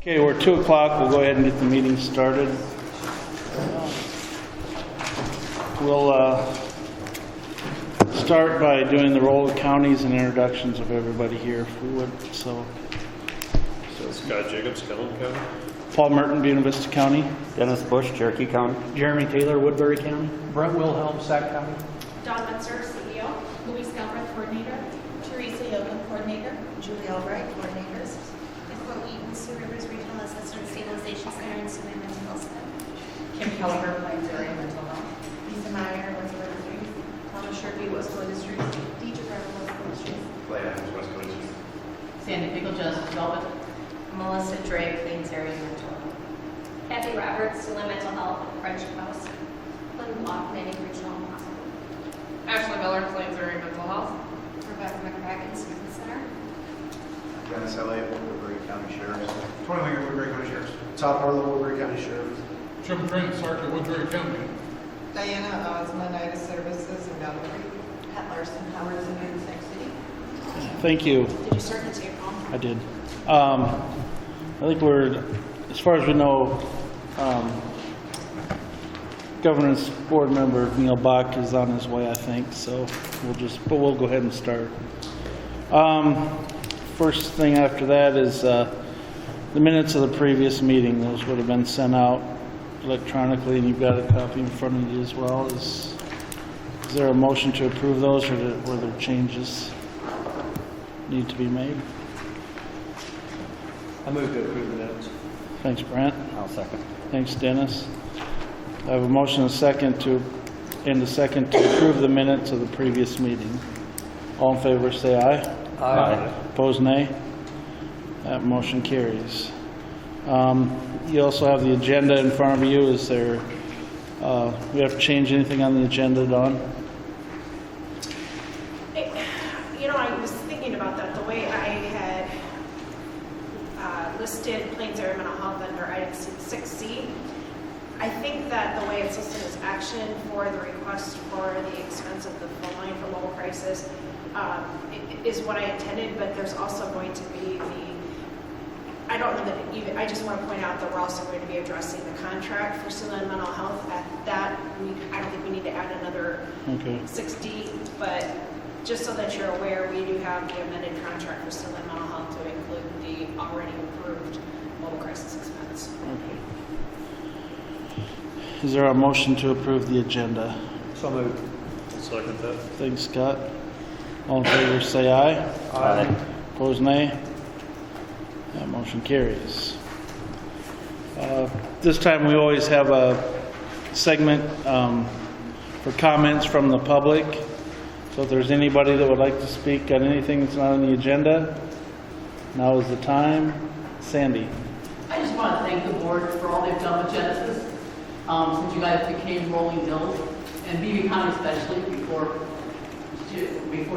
Okay, we're 2 o'clock. We'll go ahead and get the meeting started. We'll start by doing the roll of counties and introductions of everybody here, if we would. So Scott Jacobs, Kellen County. Paul Merton, Buena Vista County. Dennis Bush, Cherokee County. Jeremy Taylor, Woodbury County. Brent Wilhelm, Sac County. Don Metzer, CEO. Louise Galbraith, Coordinator. Teresa Yogan, Coordinator. Julie Albright, coordinators. Nicole Eaton, Sioux Rivers Regional Assessment Stabilization Center and Sioux Mental Health Center. Kim Kelleher, Plains Area Mental Health. Lisa Meyer, West Coast Industries. Thomas Sherby, West Coast Industries. Deidre Brown, West Coast Industries. Clay Adams, West Coast. Sandy Pickle, Justice Development. Melissa Drake, Plains Area Mental Health. Kathy Roberts, Sioux Mental Health, Friendship House. Lynn Block, Manning Regional Hospital. Ashley Miller, Plains Area Mental Health. Rebecca McCracken, Smith Center. Dennis Elliott, Woodbury County Sheriff's. Tony Linger, Woodbury County Sheriff's. Top Harlow, Woodbury County Sheriff's. Jim Trent, Sergeant, Woodbury County. Diana Osmond, Services in Battle Creek. Pat Larson, Howard Center in Sac City. Thank you. Did you start the tape on? I did. I think we're, as far as we know, Governance Board Member Neil Bach is on his way, I think, so we'll go ahead and start. First thing after that is the minutes of the previous meeting. Those would have been sent out electronically, and you've got a copy in front of you as well. Is there a motion to approve those, or were there changes need to be made? I move to approve the minutes. Thanks, Brent. I'll second. Thanks, Dennis. I have a motion and a second to approve the minutes of the previous meeting. All in favor, say aye. Aye. Opposed, nay. That motion carries. You also have the agenda in front of you. Is there, we have to change anything on the agenda, Dawn? You know, I was thinking about that. The way I had listed Plains Area Mental Health under item 6C, I think that the way it's listed as action for the request for the expense of the phone line for mobile crisis is what I intended, but there's also going to be I don't know that even, I just want to point out that we're also going to be addressing the contract for Siouxland Mental Health. At that, I don't think we need to add another 6D, but just so that you're aware, we do have the amended contract for Siouxland Mental Health to include the already approved mobile crisis expense. Okay. Is there a motion to approve the agenda? So moved. I'll second that. Thanks, Scott. All in favor, say aye. Aye. Opposed, nay. That motion carries. This time we always have a segment for comments from the public. So if there's anybody that would like to speak on anything that's not on the agenda, now is the time. Sandy. I just want to thank the board for all they've done with Genesis since you guys became Rolling Hills, and BB County especially before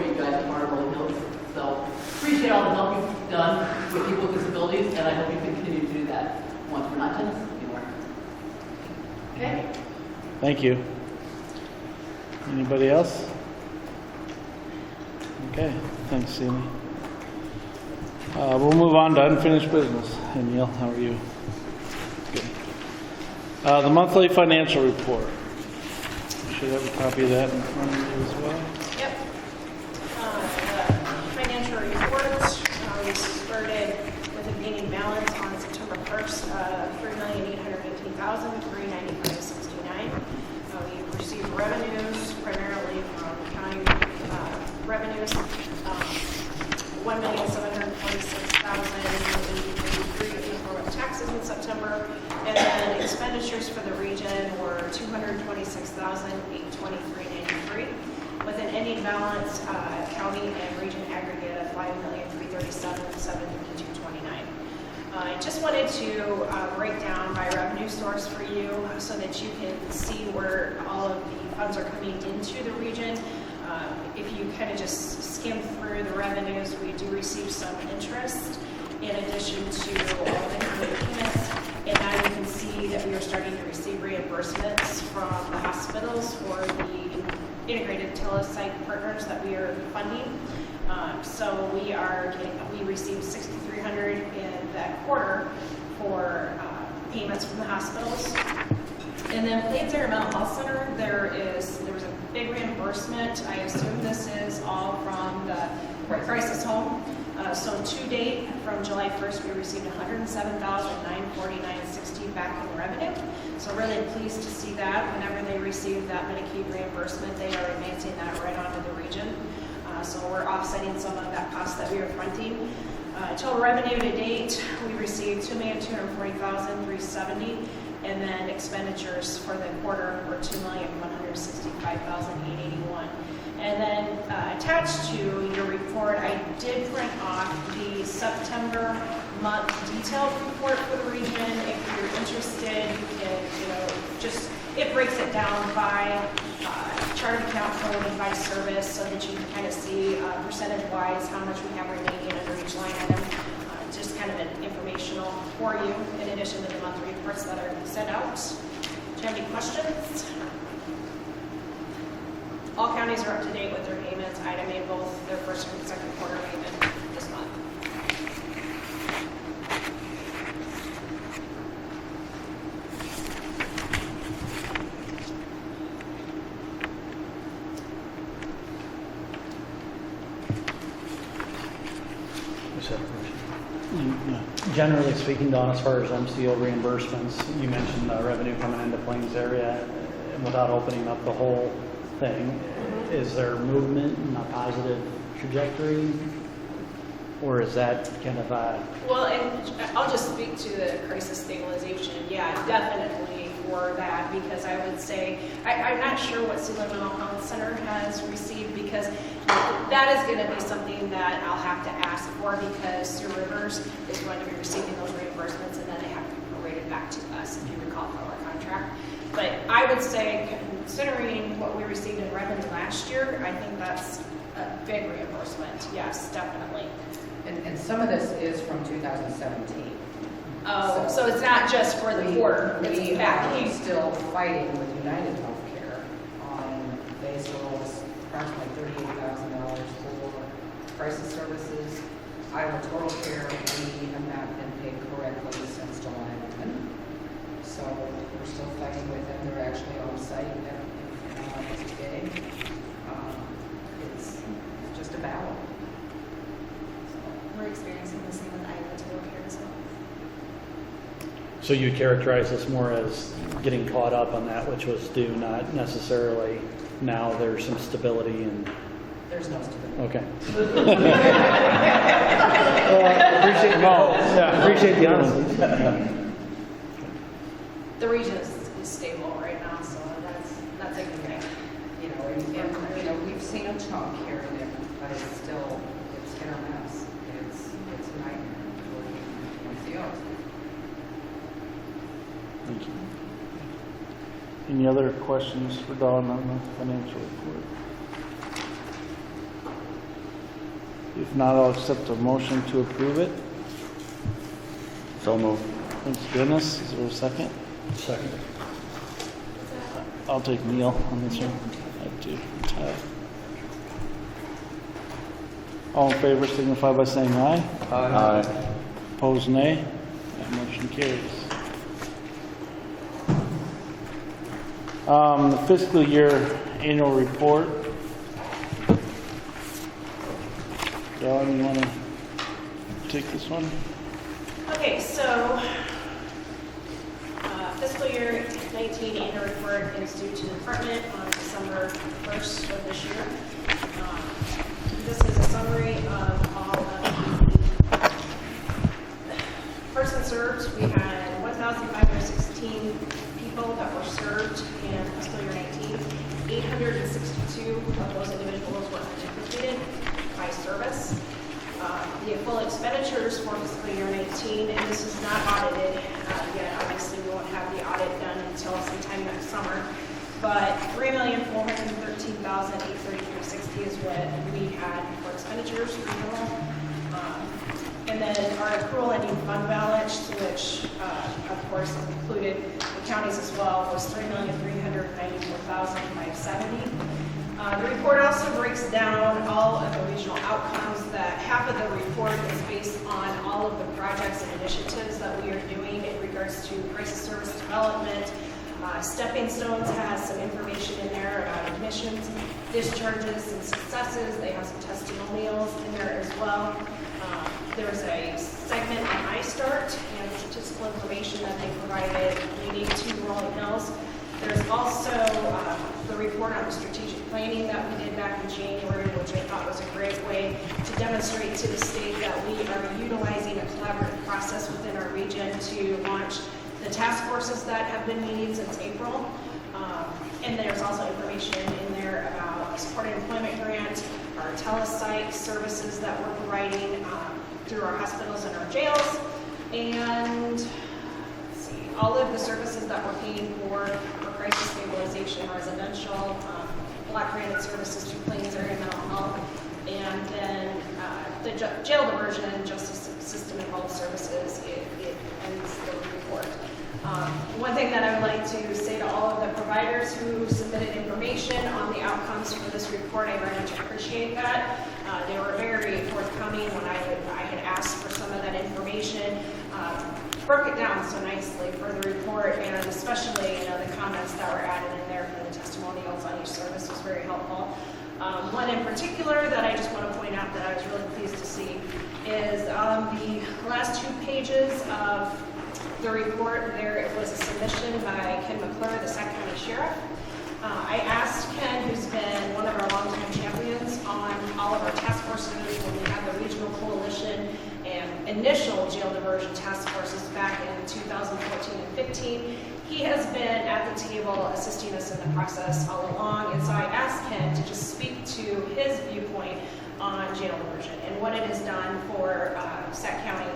you guys are part of Rolling Hills. So appreciate all the help you've done with people with disabilities, and I hope you continue to do that once we're not Genesis anymore. Okay? Thank you. Anybody else? Okay, thanks, Sandy. We'll move on to unfinished business. Hey, Neil, how are you? Good. The monthly financial report. You should have a copy of that in front of you as well. Yep. The financial report, we started with a beginning balance on September 1st of $3,818,395.69. We received revenues primarily from county revenues, $1,726,083 for taxes in September, and then expenditures for the region were $226,823.93, with an ending balance county and region aggregate of $5,337,752.29. I just wanted to break down by revenue source for you so that you can see where all of the funds are coming into the region. If you kind of just skim through the revenues, we do receive some interest in addition to all the payments. And now you can see that we are starting to receive reimbursements from the hospitals for the integrated telesite partners that we are funding. So we received $6,300 in that quarter for payments from the hospitals. And then Plains Area Mental Health Center, there was a big reimbursement. I assume this is all from the crisis home. So to date, from July 1st, we received $107,949.60 back in revenue. So really pleased to see that. Whenever they receive that Medicaid reimbursement, they are advancing that right onto the region. So we're offsetting some of that cost that we are fronting. Total revenue to date, we received $2,240,370, and then expenditures for the quarter were $2,165,881. And then attached to your report, I did print off the September month detailed report for the region. If you're interested in, just it breaks it down by chart of account code and by service, so that you can kind of see percentage-wise how much we have remaining under each line item. Just kind of an informational for you, in addition to the monthly reports that are sent out. Do you have any questions? All counties are up to date with their payments. Ida made both their first and second quarter payment this month. Generally speaking, Don, as far as MCO reimbursements, you mentioned revenue coming into Plains area, and without opening up the whole thing, is there movement in a positive trajectory, or is that kind of a... Well, and I'll just speak to the crisis stabilization. Yeah, definitely for that, because I would say, I'm not sure what Sealand Mental Health Center has received, because that is going to be something that I'll have to ask for, because Sioux Rivers is going to be receiving those reimbursements, and then they have to be prorated back to us, if you recall, for our contract. But I would say, considering what we received in revenue last year, I think that's a big reimbursement. Yes, definitely. And some of this is from 2017. Oh, so it's not just for the quarter, it's We back. are still fighting with United Healthcare on, they sold us approximately $38,000 for crisis services. Iowa Total Care, we have not been paid correctly since July 1. So we're still fighting with them. They're actually on site today. It's just a battle. We're experiencing the same with Iowa Total Care as well. So you characterize this more as getting caught up on that which was due, not necessarily now there's some stability and... There's no stability. Okay. Appreciate the honesty. The region is stable right now, so that's a good thing. We've seen a chunk here and there, but it's still, it's hit or miss. It's a nightmare working with the others. Thank you. Any other questions for Dawn on the financial report? If not, I'll accept a motion to approve it. So moved. Thanks, Dennis. Is there a second? Second. I'll take Neil on this one. I do. All in favor signify by saying aye. Aye. Opposed, nay. That motion carries. The fiscal year annual report. Dawn, you want to take this one? Okay, so fiscal year 19 annual report is due to the department on December 1st of this year. This is a summary of all of the persons served. We had 1,516 people that were served in fiscal year 19. 862 of those individuals were completed by service. The full expenditures for fiscal year 19, and this is not audited yet. Obviously, we won't have the audit done until sometime next summer. But $3,413,833.60 is what we had for expenditures renewal. And then our accrual ending fund balance, which of course included the counties as well, was $3,394,570. The report also breaks down all of the regional outcomes that half of the report is based on all of the projects and initiatives that we are doing in regards to crisis service development. Stepping Stones has some information in there about admissions, discharges, and successes. They have some testimonials in there as well. There's a segment on iStart and statistical information that they provided unique to Rolling Hills. There's also the report on the strategic planning that we did back in January, which I thought was a great way to demonstrate to the state that we are utilizing a collaborative process within our region to launch the task forces that have been meeting since April. And there's also information in there about supported employment grant, our telepsych services that we're providing through our hospitals and our jails, and let's see, all of the services that we're paying for crisis stabilization, residential, block granted services to Plains area mental health, and then the jail diversion and justice system involved services. It ends the report. One thing that I would like to say to all of the providers who submitted information on the outcomes for this report, I very much appreciate that. They were very forthcoming when I had asked for some of that information. Broke it down so nicely for the report, and especially the comments that were added in there for the testimonials on each service was very helpful. One in particular that I just want to point out that I was really pleased to see is on the last 2 pages of the report. There it was a submission by Ken McClure, the Sac County Sheriff. I asked Ken, who's been one of our longtime champions on all of our task forces when we had the regional coalition and initial jail diversion task forces back in 2014 and 15. He has been at the table assisting us in the process all along, and so I asked him to just speak to his viewpoint on jail diversion and what it has done for Sac County.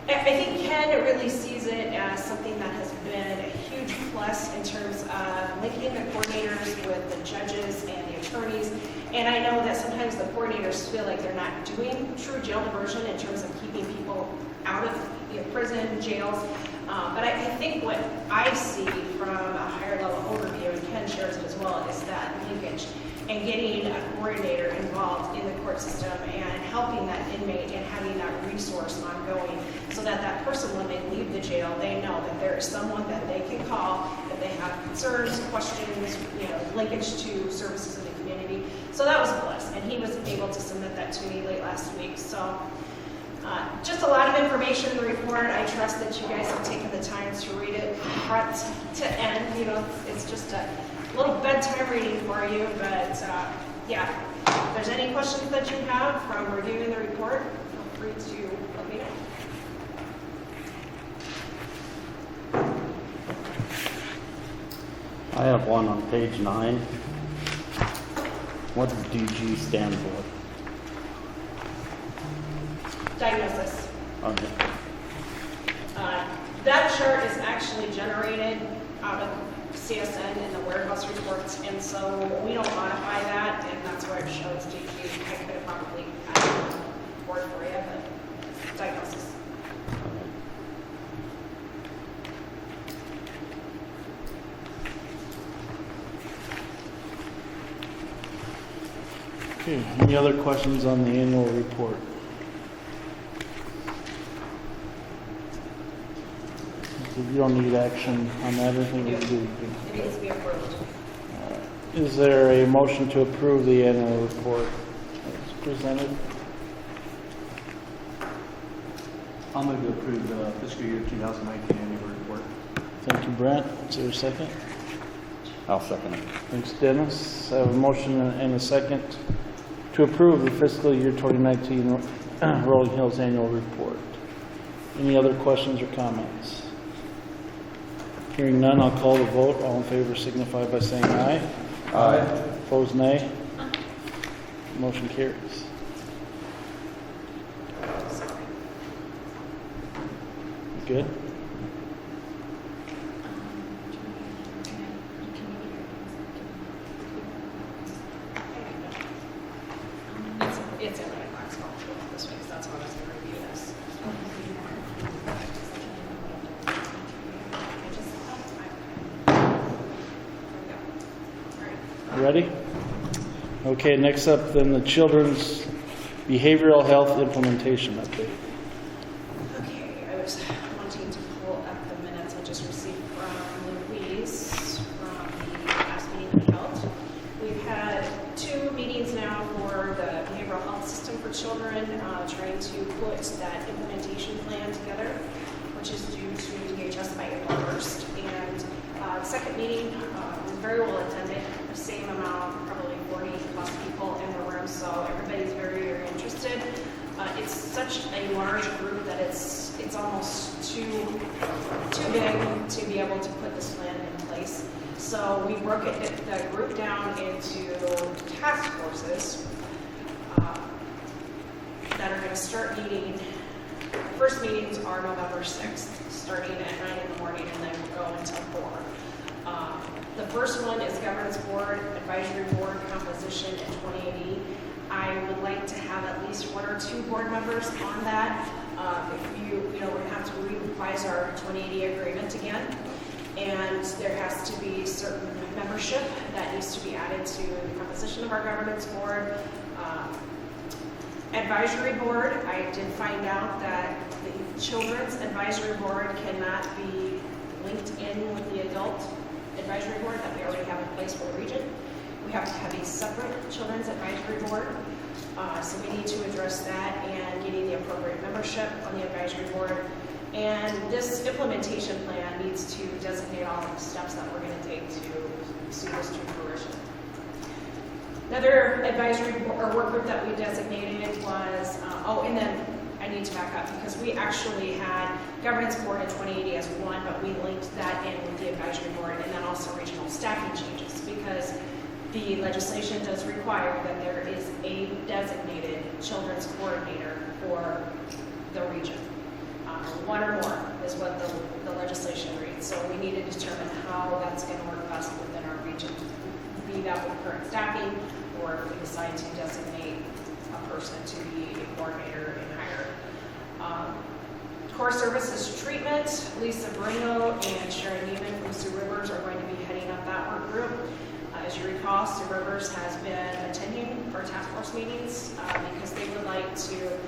I think Ken really sees it as something that has been a huge plus in terms of linking the coordinators with the judges and the attorneys. And I know that sometimes the coordinators feel like they're not doing true jail diversion in terms of keeping people out of prison, jails. But I think what I see from a higher level overview, and Ken shares it as well, is that linkage and getting a coordinator involved in the court system and helping that inmate and having that resource ongoing so that that person, when they leave the jail, they know that there is someone that they can call if they have concerns, questions, linkage to services in the community. So that was a plus, and he was able to submit that to me late last week. So just a lot of information in the report. I trust that you guys have taken the time to read it front to end. It's just a little bedtime reading for you, but yeah, if there's any questions that you have from reviewing the report, feel free to let me know. I have one on page 9. What does DG stand for? Diagnosis. Okay. That chart is actually generated out of CSN in the warehouse reports, and so we don't modify that, and that's where it shows DG. I could have probably added a word for you, but diagnosis. Okay, any other questions on the annual report? You don't need action on that, anything you do. It needs to be approved. Is there a motion to approve the annual report as presented? I'll move to approve the fiscal year 2019 annual report. Thank you, Brent. Is there a second? I'll second it. Thanks, Dennis. I have a motion and a second to approve the fiscal year 2019 Rolling Hills annual report. Any other questions or comments? Hearing none, I'll call the vote. All in favor signify by saying aye. Aye. Opposed, nay. Motion carries. Good? It's in my box this week, so that's why I was going to review this. You ready? Okay, next up then the Children's behavioral health implementation update. Okay, I was wanting to pull up the minutes I just received from Louise from the last meeting we held. We've had 2 meetings now for the behavioral health system for children, trying to put that implementation plan together, which is due to DHS by April 1st. And the second meeting was very well attended, the same amount, probably 40 plus people in the room, so everybody's very, very interested. It's such a large group that it's almost too big to be able to put this plan in place. So we broke the group down into task forces that are going to start meeting. First meetings are November 6th, starting at 9 in the morning and then go until 4. The first one is Governance Board, Advisory Board composition in 2080. I would like to have at least 1 or 2 board members on that. If we're going to have to revise our 2080 agreement again. And there has to be certain membership that needs to be added to the composition of our Governance Board. Advisory Board, I did find out that the Children's Advisory Board cannot be linked in with the Adult Advisory Board that we already have in place for the region. We have to have a separate Children's Advisory Board. So we need to address that and getting the appropriate membership on the Advisory Board. And this implementation plan needs to designate all of the steps that we're going to take to see this to fruition. Another advisory or work group that we designated was, and then I need to back up because we actually had Governance Board in 2080 as one, but we linked that in with the Advisory Board and then also regional staffing changes because the legislation does require that there is a designated children's coordinator for the region. 1 or more is what the legislation reads. So we need to determine how that's going to work best within our region, be that with current staffing, or if we decide to designate a person to be a coordinator and hire. Core Services Treatment, Lisa Bringo and Sharon Neiman from Sioux Rivers are going to be heading up that work group. As you recall, Sioux Rivers has been attending our task force meetings because they would like to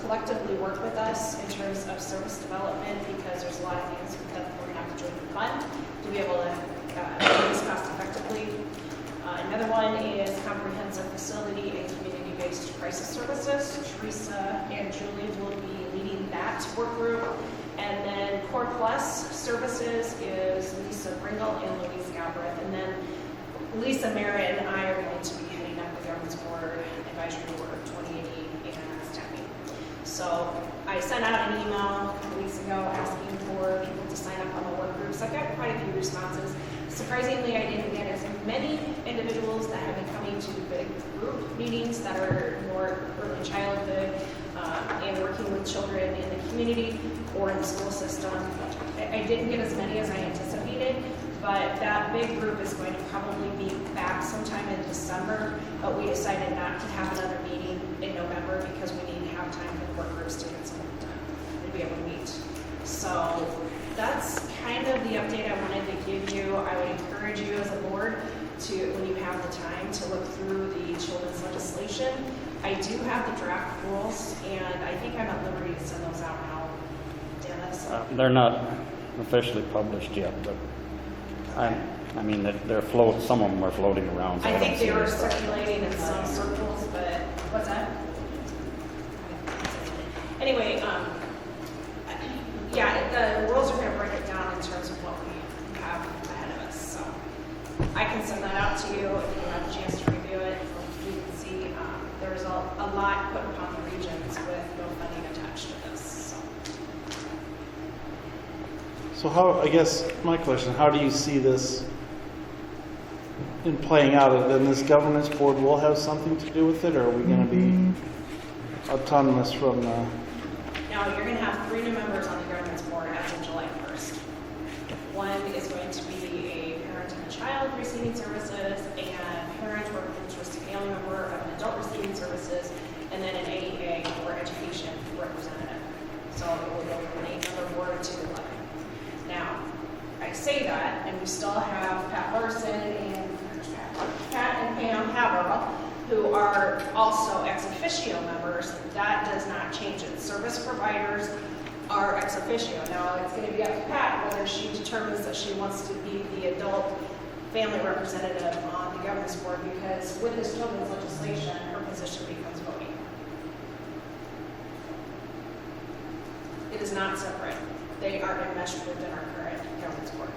collectively work with us in terms of service development because there's a lot of things that we're going to have to join the fund to be able to do this cost effectively. Another one is Comprehensive Facility and Community-Based Crisis Services. Teresa and Julie will be leading that work group. And then Core Plus Services is Lisa Bringle and Louise Galbraith. And then Lisa Merritt and I are going to be heading up the Governance Board, Advisory Board 2080 and staffing. So I sent out an email a couple weeks ago asking for people to sign up on the work groups. I got quite a few responses. Surprisingly, I didn't get as many individuals that have been coming to the big group meetings that are more early childhood and working with children in the community or in the school system. I didn't get as many as I anticipated, but that big group is going to probably be back sometime in December, but we decided not to have another meeting in November because we need to have time for the work groups to get something done and be able to meet. So that's kind of the update I wanted to give you. I would encourage you as a board to, when you have the time, to look through the children's legislation. I do have the draft rules, and I think I'm at liberty to send those out now. Dennis? They're not officially published yet, but I mean, they're some of them are floating around. So I think don't they see were it. circulating in some circles, but what's that? Anyway, the rules are going to break it down in terms of what we have ahead of us. So I can send that out to you if you have a chance to review it. You can see there's a lot put upon the regions with no funding attached to this. So how, I guess my question, how do you see this in playing out? Then this governance board will have something to do with it, or are we going to be autonomous from the... Now, you're going to have 3 new members on the governance board as of July 1st. One is going to be a parent and a child receiving services, and parent or interested family member of an adult receiving services, and then an AEA or education representative. So it will go from an 8-member board to 11. Now, I say that, and we still have Pat Larson and Pat and Pam Haverhill who are also ex officio members, that does not change it. Service providers are ex officio. Now, it's going to be up to Pat whether she determines that she wants to be the adult family representative on the governance board, because with this children's legislation, her position becomes voting. It is not separate. They are enmeshed within our current governance board.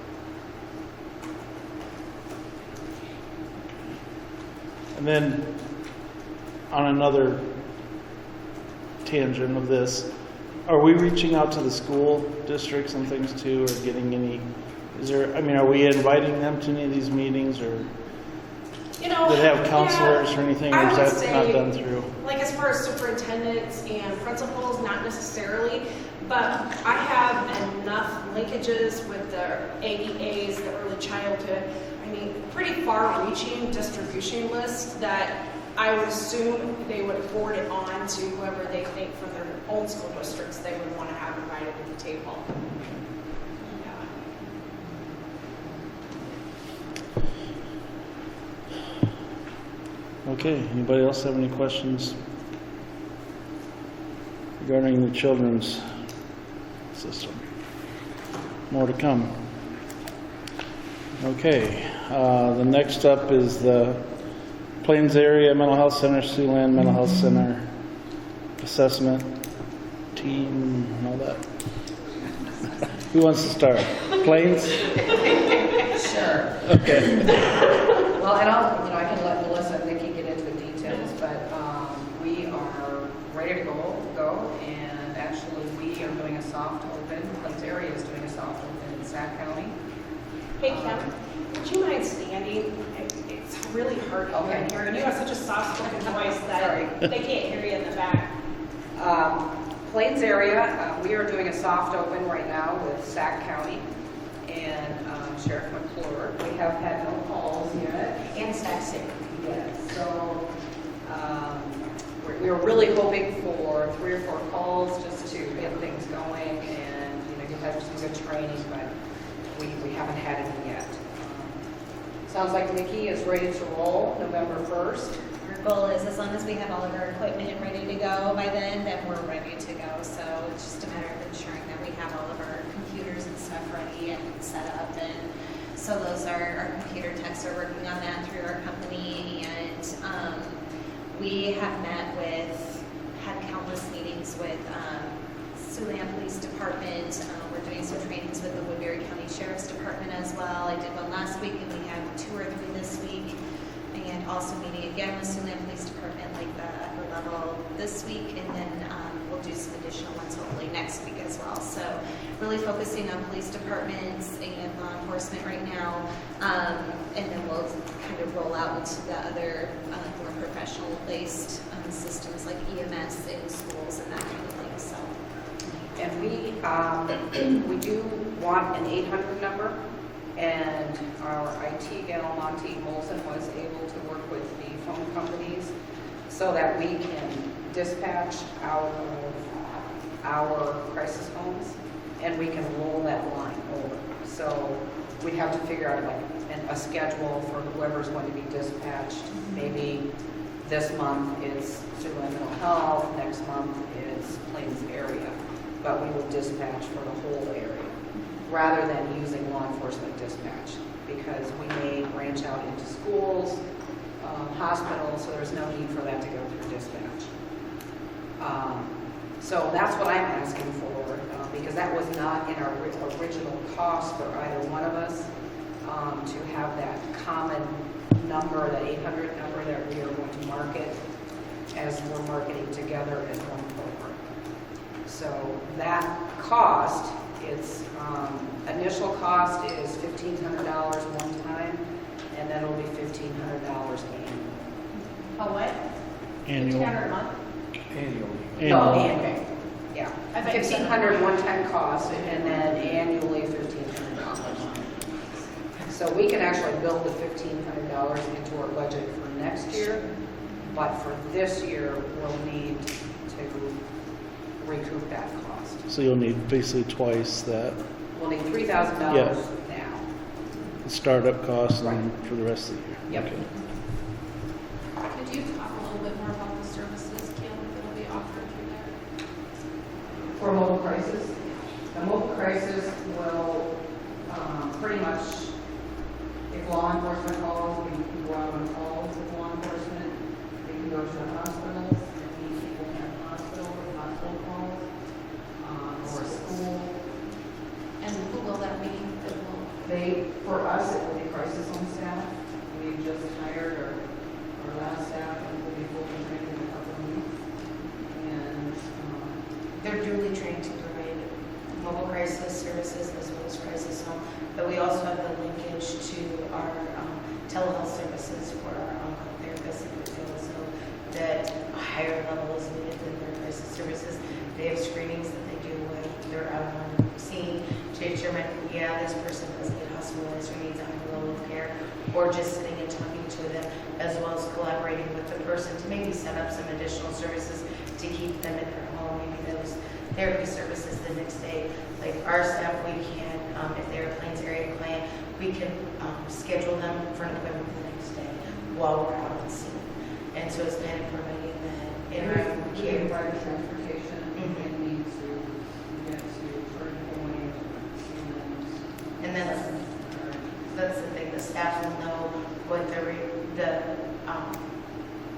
And then, on another tangent of this, are we reaching out to the school districts and things too, or getting any, are we inviting them to any of these meetings, or You know, do they have counselors or anything, or I is would that not say, done through? Like as far as superintendents and principals, not necessarily, but I have enough linkages with the AEAs, the early childhood, pretty far-reaching distribution list that I would assume they would forward it on to whoever they think from their own school districts they would want to have invited to the table. Okay, anybody else have any questions regarding the children's system? More to come. Okay, the next up is the Plains Area Mental Health Center, Siouxland Mental Health Center assessment team and all that. Who wants to start? Plains? Sure. Okay. Well, and I can let Melissa and Nikki get into the details, but we are ready to go, and actually we are doing a soft open. Plains Area is doing a soft open in Sac County. Hey Kim, would you mind standing? It's really hard to Okay. hear, and you have such a soft-spoken voice that Sorry. they can't hear you in the back. Plains Area, we are doing a soft open right now with Sac County and Sheriff McClure. We have had no calls yet. And Sac City. Yes, so we're really hoping for 3 or 4 calls just to get things going, and you've had some good training, but we haven't had any yet. Sounds like Nikki is ready to roll November 1st. Our goal is, as long as we have all of our equipment ready to go by then we're ready to go. So it's just a matter of ensuring that we have all of our computers and stuff ready and set up. And so those are, our computer techs are working on that through our company. And we have had countless meetings with Siouxland Police Department. We're doing some trainings with the Woodbury County Sheriff's Department as well. I did one last week, and we have 2 or 3 this week. And also meeting again with Siouxland Police Department, like the upper level this week, and then we'll do some additional ones hopefully next week as well. So really focusing on police departments and law enforcement right now, and then we'll kind of roll out into the other more professional-based systems like EMS in schools and that kind of thing. So. And we do want an 800 number, and our IT gal, Monty Molson, was able to work with the phone companies so that we can dispatch out of our crisis phones, and we can roll that line over. So we'd have to figure out a schedule for whoever's going to be dispatched. Maybe this month is Siouxland Mental Health, next month is Plains Area, but we will dispatch for the whole area rather than using law enforcement dispatch, because we may branch out into schools, hospitals, so there's no need for that to go through dispatch. So that's what I'm asking for, because that was not in our original cost for either one of us, to have that common number, that 800 number that we are going to market as we're marketing together as one program. So that cost, its initial cost is $1,500 one time, and then it'll be $1,500 annually. Oh, what? Annual. $1,500 a month? Annually. No, Annual. annual. Yeah, I thought you said- $1,500 one-time cost, and then annually $1,500. So we can actually build the $1,500 into our budget for next year, but for this year, we'll need to recoup that cost. So you'll need basically twice that, We'll need $3,000 Yeah. now. the startup cost and Right. for the rest of the year. Yep. Okay. Could could you talk a little bit more about the services, Kim, that'll be offered through there? For mobile crisis, the mobile crisis will, pretty much, if law enforcement calls, we can go out on calls with law enforcement. We can go to the hospitals, if we need people in the hospital calls, or school. And who will that be? That will, For us, it will be crisis home staff. We've just hired our last staff, and we'll be fully trained in a couple of weeks. And, They're duly trained to provide mobile crisis services as well as crisis home, but we also have the linkage to our telehealth services for our on-call therapists and we feel as though that a higher level is needed than their crisis services. They have screenings that they do when they're out on scene to determine, yeah, this person does need hospitalized or needs a higher level of care, or just sitting and talking to them, as well as collaborating with the person to maybe set up some additional services to keep them in their home, maybe those therapy services the next day. Like our staff, we can, if they're a Plains area client, we can schedule them for an appointment the next day while we're out on scene. And so it's kind of providing that interim we care. can provide transportation if they need to get to Turning Point. And that's the thing, the staff will know what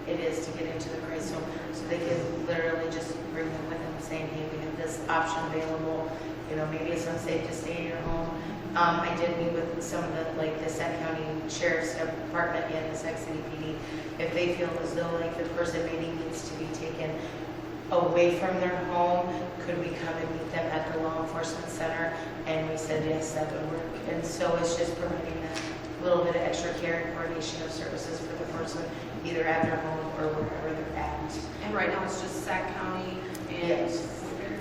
it is to get into the crisis home, so they can literally just bring them with them, saying, hey, we have this option available, you know, maybe it's unsafe to stay in your home. I did meet with some of the Sac County Sheriff's Department and the Sac City PD, if they feel as though like the person maybe needs to be taken away from their home, could we come and meet them at the law enforcement center? And we said, yes, that would work. And so it's just providing that little bit of extra care and coordination of services for the person, either at their home or wherever they're at. and right now it's just Sac County and Yes. Woodbury?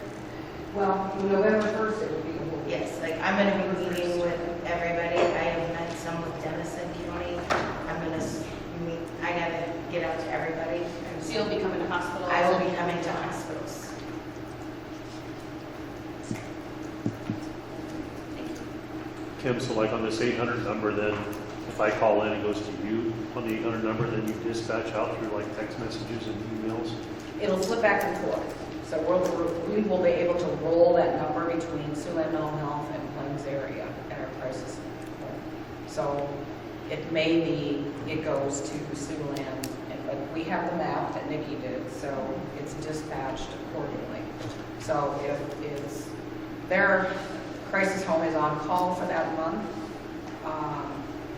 Well, November 1st, it will be the whole. Yes, like I'm gonna be meeting with everybody. I have met some with Denison County. I'm gonna meet, I gotta get out to everybody. And So you'll be coming to hospitals? I will be coming to hospitals. Kim, so like on this 800 number, then if I call in, it goes to you on the 800 number, then you dispatch out through like text messages and emails? It'll flip back and forth. So we will be able to roll that number between Siouxland Mental Health and Plains area at our crisis home. So it may be, it goes to Siouxland, but we have the map that Nikki did, so it's dispatched accordingly. So if their crisis home is on call for that month,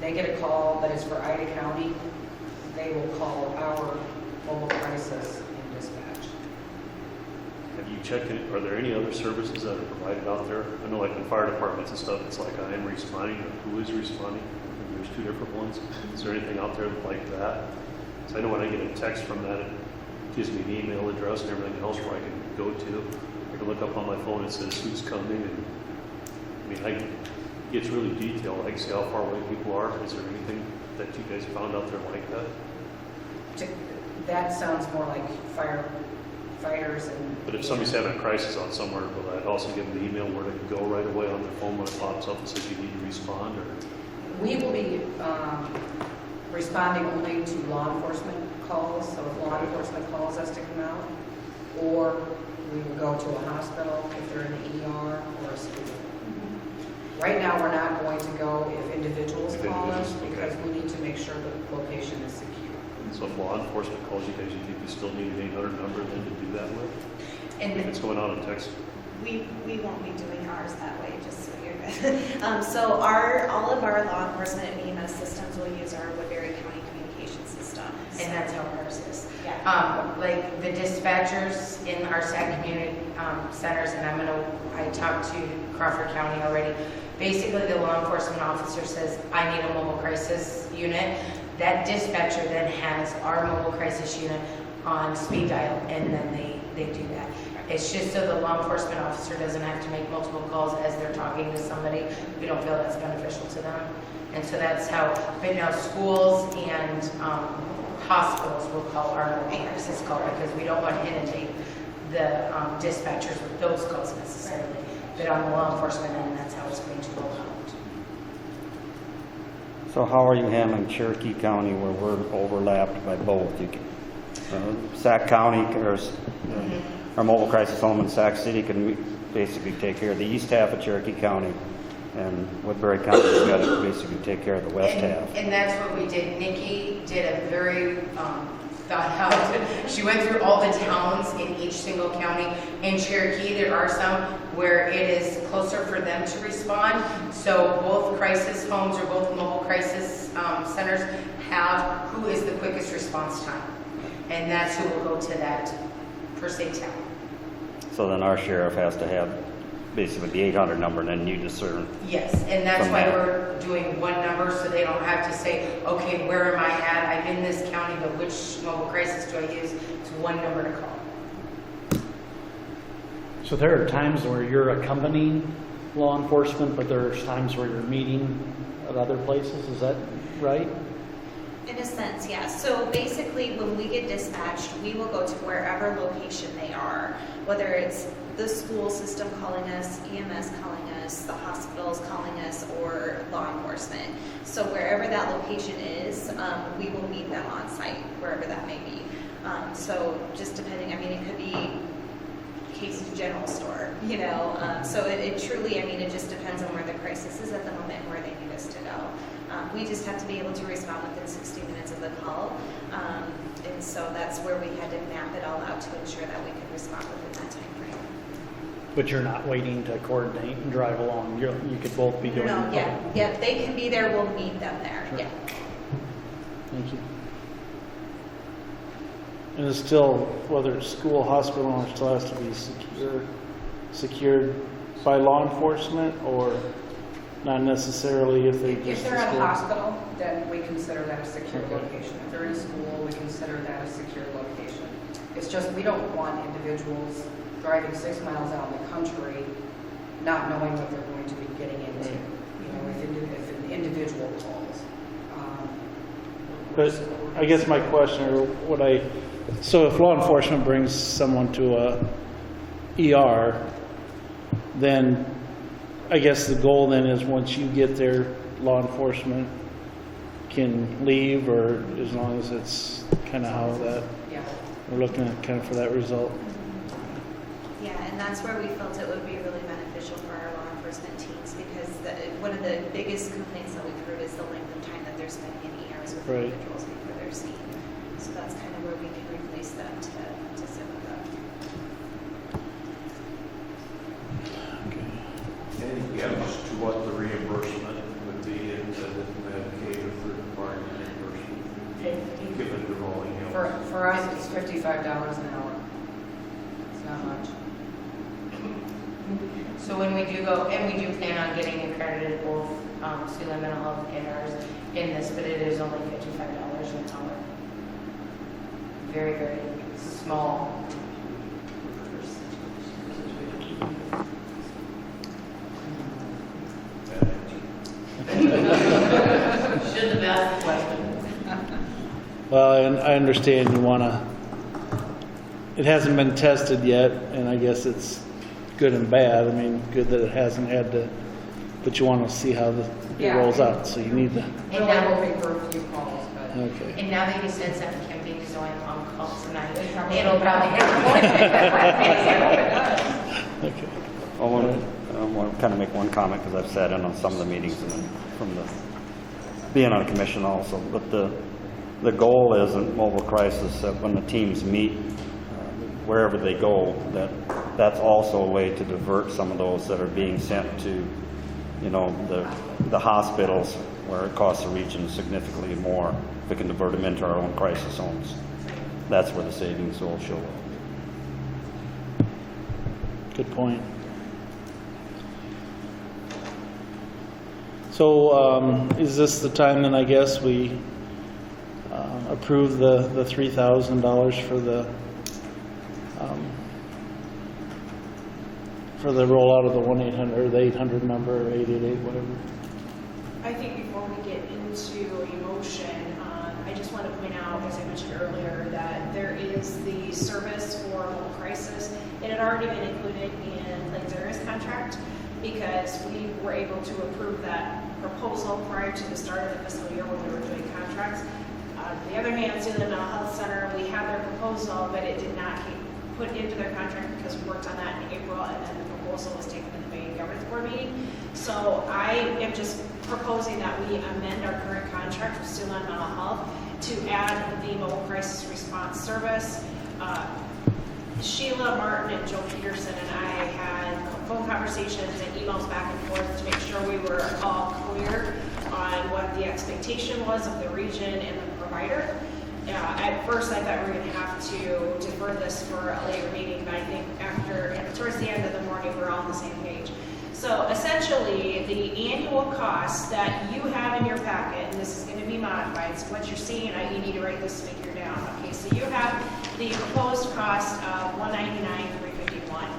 they get a call that is for Ida County, they will call our mobile crisis and dispatch. Have you checked it? Are there any other services that are provided out there? I know like in fire departments and stuff, it's like I am responding or who is responding. And there's two different ones. Is there anything out there like that? So I know when I get a text from that, it gives me an email address and everything else where I can go to. I can look up on my phone, it says who's coming. And I mean, it's really detailed. I can see how far away people are. Is there anything that you guys found out there like that? That sounds more like firefighters and. But if somebody's having a crisis on somewhere, will that also give them the email where they can go right away on their phone when it pops up and says you need to respond? Or We will be responding only to law enforcement calls, so if law enforcement calls us to come out, or we will go to a hospital if they're in the ER or a school. Right now, we're not going to go if individuals call us because we need to make sure the location is secure. so if law enforcement calls you guys, you think you still need an 800 number then to do that with? And If it's going on in text? We won't be doing ours that way, just so you're good. So all of our law enforcement and EMS systems will use our Woodbury County communication system. And that's how ours is. Yeah. Like the dispatchers in our SAC community centers, and I talked to Crawford County already. Basically, the law enforcement officer says, I need a mobile crisis unit. That dispatcher then has our mobile crisis unit on speed dial, and then they do that. It's just so the law enforcement officer doesn't have to make multiple calls as they're talking to somebody. We don't feel that's beneficial to them. And so that's how, but now schools and hospitals will call our mobile crisis call because we don't want to inundate the dispatchers with those calls necessarily. But on the law enforcement end, that's how it's going to roll out. So how are you handling Cherokee County where we're overlapped by both? Sac County, our mobile crisis home in Sac City can basically take care of the east half of Cherokee County, and Woodbury County's got to basically take care of the west half. And that's what we did. Nikki did a very thought out. She went through all the towns in each single county. In Cherokee, there are some where it is closer for them to respond. So both crisis homes or both mobile crisis centers have who is the quickest response time. And that's who will go to that per se town. So then our sheriff has to have basically the 800 number, and then you discern. Yes, and that's From why there. we're doing one number, so they don't have to say, okay, where am I at? I'm in this county, but which mobile crisis do I use? It's one number to call. So there are times where you're accompanying law enforcement, but there's times where you're meeting at other places, is that right? In a sense, yes. So basically, when we get dispatched, we will go to wherever location they are, whether it's the school system calling us, EMS calling us, the hospitals calling us, or law enforcement. So wherever that location is, we will meet them on site, wherever that may be. So just depending, I mean, it could be Casey's General Store, you know. So it truly, I mean, it just depends on where the crisis is at the moment, where they need us to go. We just have to be able to respond within 60 minutes of the call. And so that's where we had to map it all out to ensure that we could respond within that time frame. But you're not waiting to coordinate and drive along. You could both be doing No, it. yeah, yeah, they can be there, we'll meet them there, Sure. yeah. Thank you. And it's still, whether it's school, hospital, or still has to be secured by law enforcement, or not necessarily if they If just. they're at a hospital, then we consider that a secure location. If they're in school, we consider that a secure location. It's just, we don't want individuals driving 6 miles out in the country, not knowing what they're going to be getting into. You know, if an individual calls. But I guess my question, or so if law enforcement brings someone to a ER, then I guess the goal then is once you get there, law enforcement can leave, or as long as it's kind of how that, Yeah. we're looking at kind of for that result. Yeah, and that's where we felt it would be really beneficial for our law enforcement teams, because one of the biggest complaints that we've heard is the length of time that they're spending in ERs with Right. individuals before they're seen. So that's kind of where we can replace them to sit with them. Any guess to what the reimbursement would be into the Medicaid or third-party reimbursement given to Rolling Hills? For us, it's $55 an hour. It's not much. So when we do go, and we do plan on getting accredited both Siouxland Mental Health and ours in this, but it is only $55 an hour. Very, very small. Shouldn't have asked the question. Well, and I understand you want to, it hasn't been tested yet, and I guess it's good and bad. I mean, good that it hasn't had to, but you want to see how it rolls out, so you need to. We're only hoping for a few calls, but. Okay. And now that you said something, Campaign is going on calls tonight, it'll probably happen. Okay. I want to kind of make one comment, because I've sat in on some of the meetings and from being on a commission also, but the goal is in mobile crisis that when the teams meet, wherever they go, that's also a way to divert some of those that are being sent to, you know, the hospitals where it costs the region significantly more. If we can divert them into our own crisis homes, that's where the savings will show up. Good point. So is this the time then, I guess, we approve the $3,000 for the rollout of the 1-800 or the 800 number or 888, whatever? I think before we get into a motion, I just want to point out, as I mentioned earlier, that there is the service for mobile crisis. It had already been included in Plains Area's contract because we were able to approve that proposal prior to the start of the fiscal year when we were doing contracts. On the other hand, Sioux Mental Health Center, we had their proposal, but it did not get put into their contract because we worked on that in April, and then the proposal was taken to the May Governance Board meeting. So I am just proposing that we amend our current contract with Sioux Mental Health to add the mobile crisis response service. Sheila Martin and Joe Peterson and I had phone conversations and emails back and forth to make sure we were all clear on what the expectation was of the region and the provider. At first, I thought we were going to have to defer this for a later meeting, but I think towards the end of the morning, we're all on the same page. So essentially, the annual cost that you have in your packet, and this is going to be modified, so what you're seeing, you need to write this figure down. Okay, so you have the proposed cost of $199,351.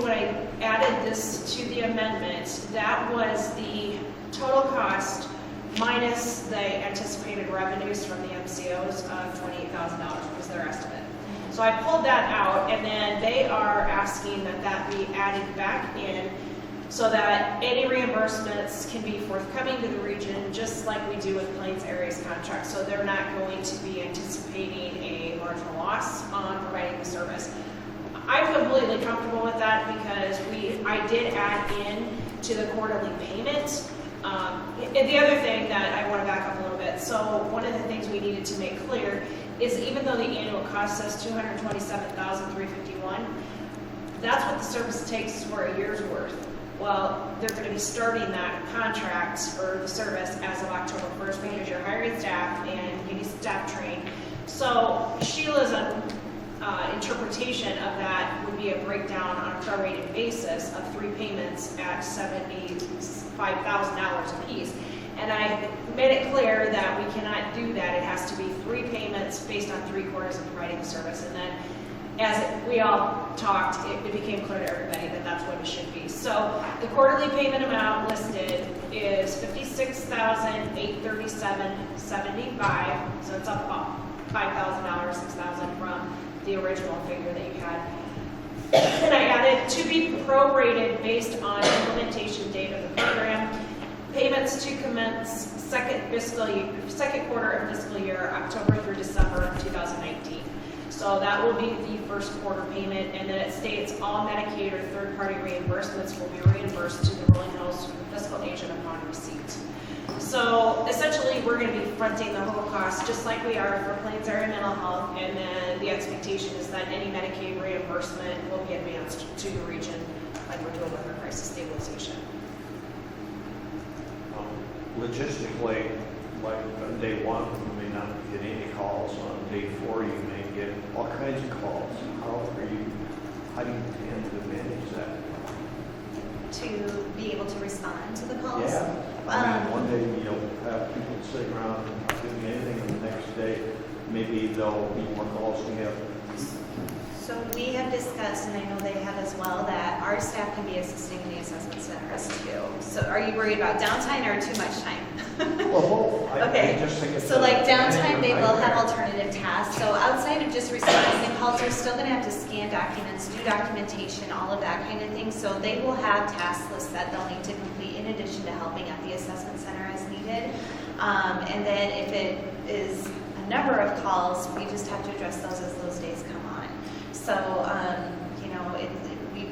When I added this to the amendment, that was the total cost minus the anticipated revenues from the MCOs of $28,000 was their estimate. So I pulled that out, and then they are asking that that be added back in so that any reimbursements can be forthcoming to the region, just like we do with Plains Areas contract. So they're not going to be anticipating a marginal loss on providing the service. I'm completely comfortable with that because I did add in to the quarterly payment. And the other thing that I want to back up a little bit, so one of the things we needed to make clear is even though the annual cost says $227,351, that's what the service takes for a year's worth. Well, they're going to be starting that contract or the service as of October 1st because you're hiring staff and getting staff trained. So Sheila's interpretation of that would be a breakdown on a prorated basis of 3 payments at $75,000 apiece. And I made it clear that we cannot do that. It has to be 3 payments based on 3 quarters of providing the service. And then as we all talked, it became clear to everybody that that's what it should be. So the quarterly payment amount listed is $56,837.75. So it's up about $5,000, $6,000 from the original figure that you had. And I added to be prorated based on implementation date of the program. Payments to commence second quarter of fiscal year, October through December of 2019. So that will be the first quarter payment, and then it states all Medicaid or third-party reimbursements will be reimbursed to the Rolling Hills fiscal agent upon receipt. So essentially, we're going to be fronting the whole cost, just like we are for Plains Area Mental Health, and then the expectation is that any Medicaid reimbursement will be advanced to the region, like we're doing with our crisis stabilization. Logistically, like on day 1, you may not get any calls. On day 4, you may get all kinds of calls. How do you intend to manage that? To be able to respond to the calls? Yeah. I mean, one day you'll have people sitting around not doing anything, and the next day maybe there'll be more calls than you have. So we have discussed, and I know they have as well, that our staff can be assisting in the assessment centers too. So are you worried about downtime or too much time? Well, both. Okay. I just think it's So like downtime, they will have alternative tasks. So outside of just responding to calls, they're still going to have to scan documents, do documentation, all of that kind of thing. So they will have task lists that they'll need to complete in addition to helping at the assessment center as needed. And then if it is a number of calls, we just have to address those as those days come on. So,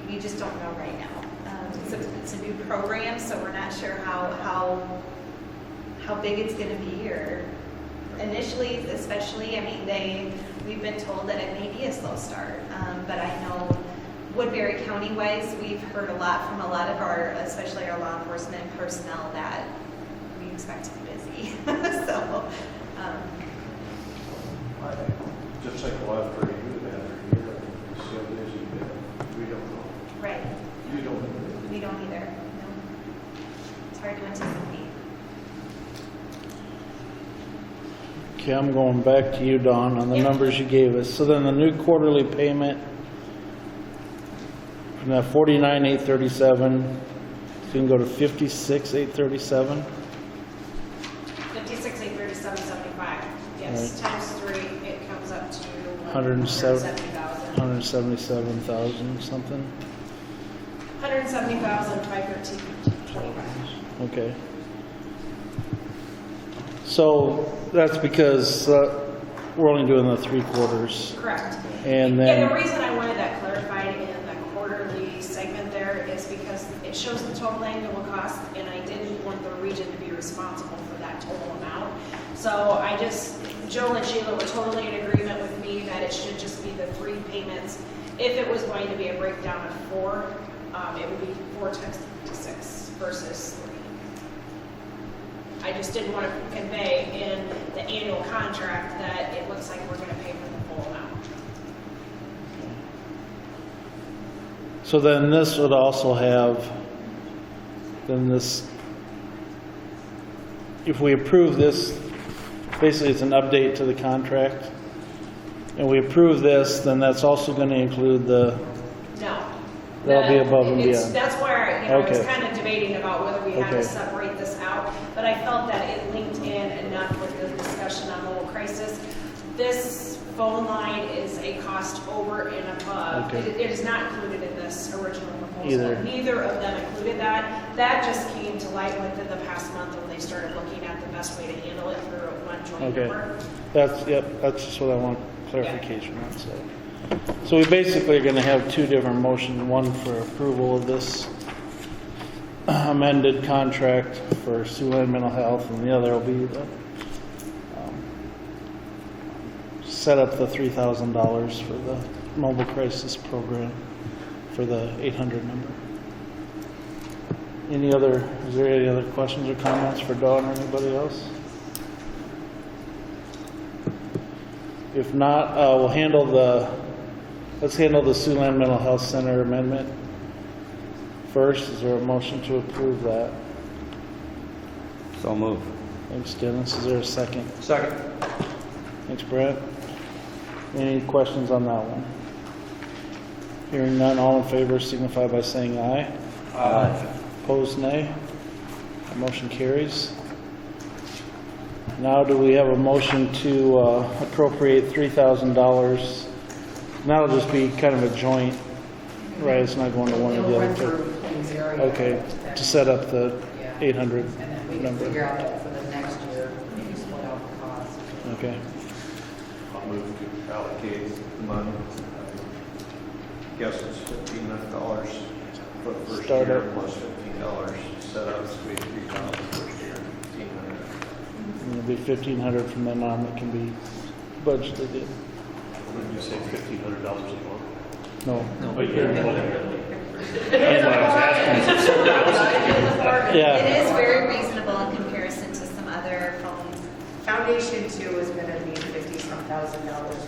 we just don't know right now. It's a new program, so we're not sure how big it's going to be, or initially, especially, I mean, we've been told that it may be a slow start, but I know Woodbury County-wise, we've heard a lot from a lot of our, especially our law enforcement personnel, that we expect to be busy. So, just like a lot of pretty good every year. See how busy you get. We don't know. right. You don't know. We don't either. No. It's hard to anticipate. Okay, I'm going back to you, Dawn, on the numbers you gave us. So then the new quarterly payment from that $49,837, you can go to $56,837. $56,837.75. Yes, times 3, it comes up to $170,000 $170,513.25. Okay. So that's because we're only doing the 3/4. Correct. And And then, the reason I wanted that clarified in the quarterly segment there is because it shows the total annual cost, and I didn't want the region to be responsible for that total amount. So Joel and Sheila were totally in agreement with me that it should just be the 3 payments. If it was going to be a breakdown of 4, it would be 4 times 6 versus 3. I just didn't want to convey in the annual contract that it looks like we're going to pay for the full amount. so then this would also have, if we approve this, basically it's an update to the contract, and we approve this, then that's also going to include the, No. That'll be above and beyond. That's where, I was Okay. kind of debating about whether we had Okay. to separate this out, but I felt that it linked in enough with the discussion on mobile crisis. This phone line is a cost over and above. Okay. It is not included in this original proposal. Either. Neither of them included that. That just came to light within the past month when they started looking at the best way to handle it through one joint Okay. number. that's just what I want clarification on, so. So we basically are gonna have 2 different motions, one for approval of this amended contract for Siouxland Mental Health, and the other will be the, set up the $3,000 for the mobile crisis program for the 800 number. Is there any other questions or comments for Dawn or anybody else? If not, let's handle the Siouxland Mental Health Center amendment first. Is there a motion to approve that? So move. Thanks, Dennis. Is there a second? Second. Thanks, Brett. Any questions on that one? Hearing none, all in favor signify by saying aye. Aye. Opposed, nay. The motion carries. Now do we have a motion to appropriate $3,000? That'll just be kind of a joint, right? It's not going to one or the It'll other. run through Plains area. Okay, to set up the Yeah. 800 And then we can number. figure out that for the next year, maybe split out the cost. Okay. I'll move to allocate the money. I guess it's $1,500 for the first Start year, up. plus $15 set up, so we $3,000 first year, $1,500. And it'll be 1,500 from then on that can be budgeted in. What did you say, $1,500 a month? No. But you're That's why I was asking. Is it something else that you can afford? Yeah. It is very reasonable in comparison to some other phones. Foundation 2 is going to be $50-some thousand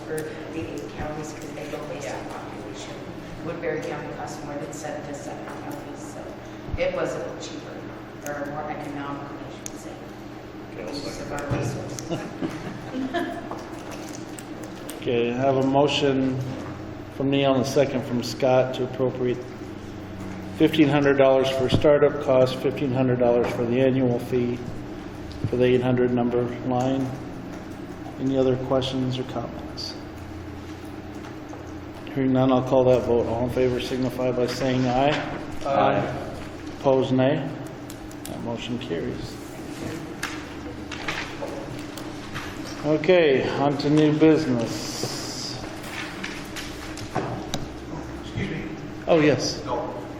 for the 8 counties because they go based on population. Woodbury County costs more than 7 to 7 counties, so it was a little cheaper, or more economical, I should say. Okay, I'll Use second of that. our resources. Okay, I have a motion from Neil and a second from Scott to appropriate $1,500 for startup costs, $1,500 for the annual fee for the 800 number line. Any other questions or comments? Hearing none, I'll call that vote. All in favor signify by saying aye. Aye. Opposed, nay. That motion carries. Okay, on to new business. Excuse me. Oh, yes. No.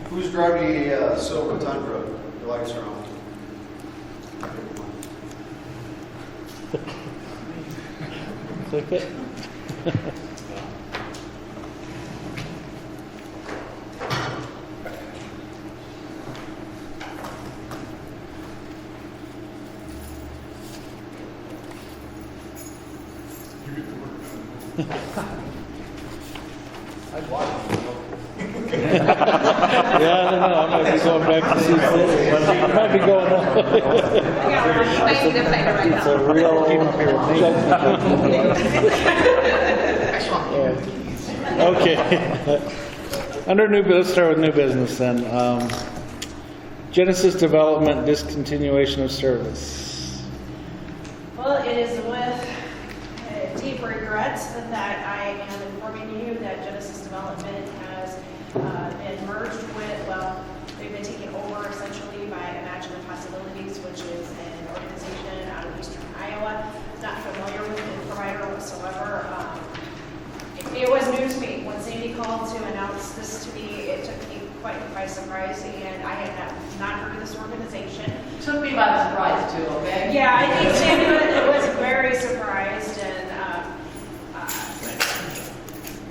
Who's driving the silver Tundra? The lights are on. Click it. You get the work done. I'd watch it. Yeah, I don't know. I might be going back to see I might be going up. Might need to find a right It's a now. real Okay. Under new, let's start with new business then. Genesis Development discontinuation of service. Well, it is with deep regret that I am informing you that Genesis Development has been merged with, well, they've been taken over essentially by Imagine the Possibility surprised, and I had not heard of this organization. Took me by surprise too, okay? Yeah, I think Tammy was very surprised, and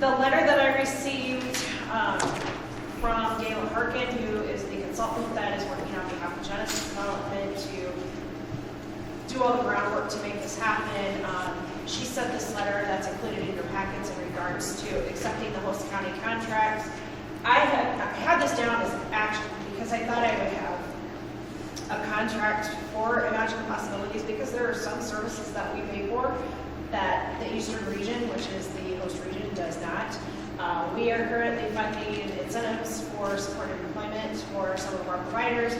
the letter that I received from Galen Harkin, who is the consultant that is working on behalf of Genesis Development to do all the groundwork to make this happen. She sent this letter that's included in your packets in regards to accepting the host county contracts. I had this down as action because I thought I would have a contract for Imagine the Possibilities, because there are some services that we pay for that the Eastern region, which is the host region, does not. We are currently funding incentives for supported employment for some of our providers,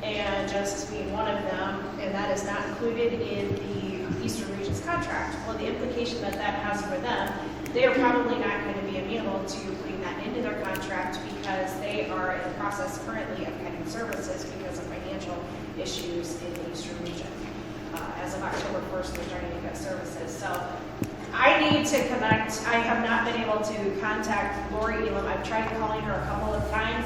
and Genesis being one of them, and that is not included in the Eastern region's contract. Well, the implication that that has for them, they are probably not going to be amenable to putting that into their contract, because they are in the process currently of cutting services because of financial issues in the Eastern region. As of October 1st, they're starting to cut services. So I need to connect. I have not been able to contact Lori Elam. I've tried calling her a couple of times.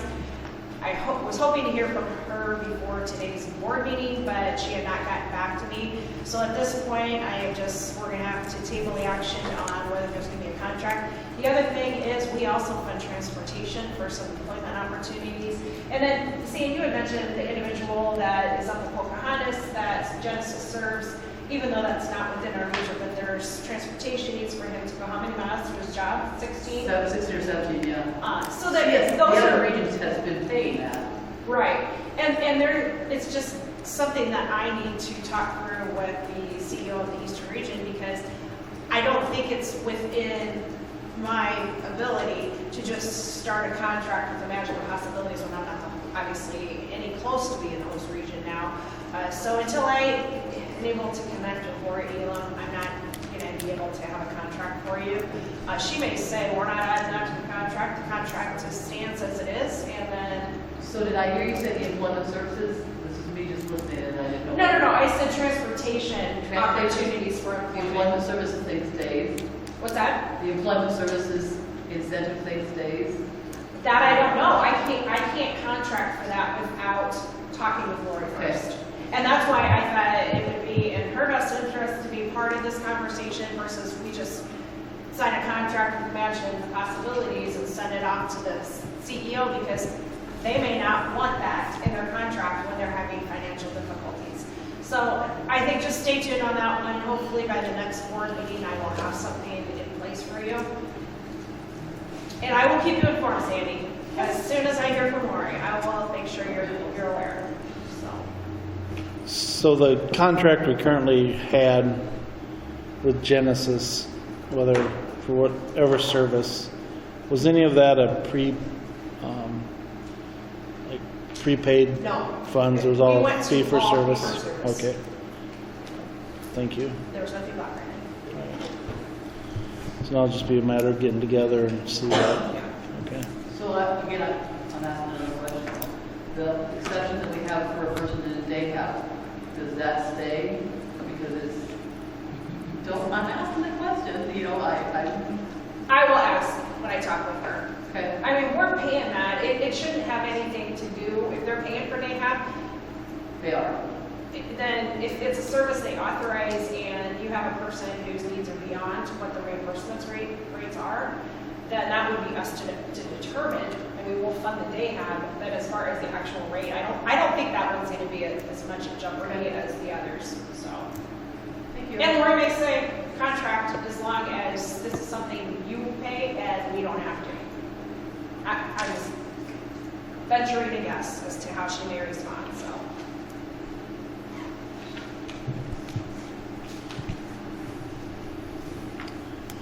I was hoping to hear from her before today's board meeting, but she had not gotten back to me. So at this point, we're going to have to table the action on whether there's going to be a contract. The other thing is we also fund transportation for some employment opportunities. And then, see, you had mentioned the individual that is up in Pocahontas that Genesis serves, even though that's not within our region, but there's transportation needs for him to go how many miles to his job? 16? 16 or 17, yeah. So that Yes, those the are other regions has been paying that. right. And it's just something that I need to talk through with the CEO of the Eastern region, because I don't think it's within my ability to just start a contract with Imagine the Possibilities when I'm not obviously any close to being in the host region now. So until I am able to connect with Lori Elam, I'm not going to be able to have a contract for you. She may say, we're not adding that to the contract. The contract just stands as it is, and then... So did I hear you say the employment services? This is me just listening and I didn't know. No. I said transportation opportunities for The employment. employment services thing stays. What's that? The employment services incentive thing stays. That I don't know. I can't contract for that without talking with Lori first. Okay. And that's why I thought it would be in her best interest to be part of this conversation versus we just sign a contract with Imagine the Possibilities and send it off to the CEO, because they may not want that in their contract when they're having financial difficulties. So I think just stay tuned on that one. Hopefully by the next board meeting, I will have something in place for you. And I will keep you informed, Sandy. As soon as I hear from Lori, I will make sure you're aware. So the contract we currently had with Genesis, whether for whatever service, was any of that a prepaid No. funds? It was We all went to fee for all service? fee-for-service. Okay. Thank you. There was nothing about that. So now it'll just be a matter of getting together and see that. Okay. So again, I'm asking another question. The exception that we have for a person in a day house, does that stay? Because I'm asking the question, you know, I will ask when I talk with her. Okay. I mean, we're paying that. It shouldn't have anything to do, if they're paying for NAHAP, They are. then if it's a service they authorize and you have a person whose needs are beyond what the reimbursements rates are, then that would be us to determine, and we will fund the NAHAP. But as far as the actual rate, I don't think that one's going to be as much a jeopardy as the others. So, Thank you. and Lori may say contract as long as this is something you pay and we don't have to. I was venturing to guess as to how she may respond. So.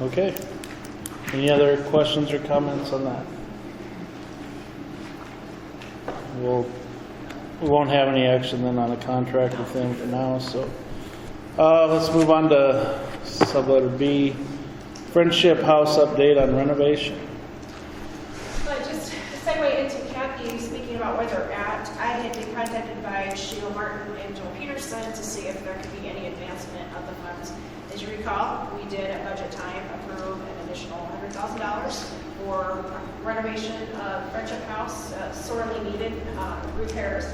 Okay. Any other questions or comments on that? We won't have any action then on a contract with them for now, so. Let's move on to subletter B, Friendship House update on renovation. But just to segue into Kathy speaking about where they're at, I had been contacted by Sheila Martin and Joel Peterson to see if there could be any advancement of the funds. As you recall, we did at budget time approve an additional $100,000 for renovation of Friendship House, sorely needed repairs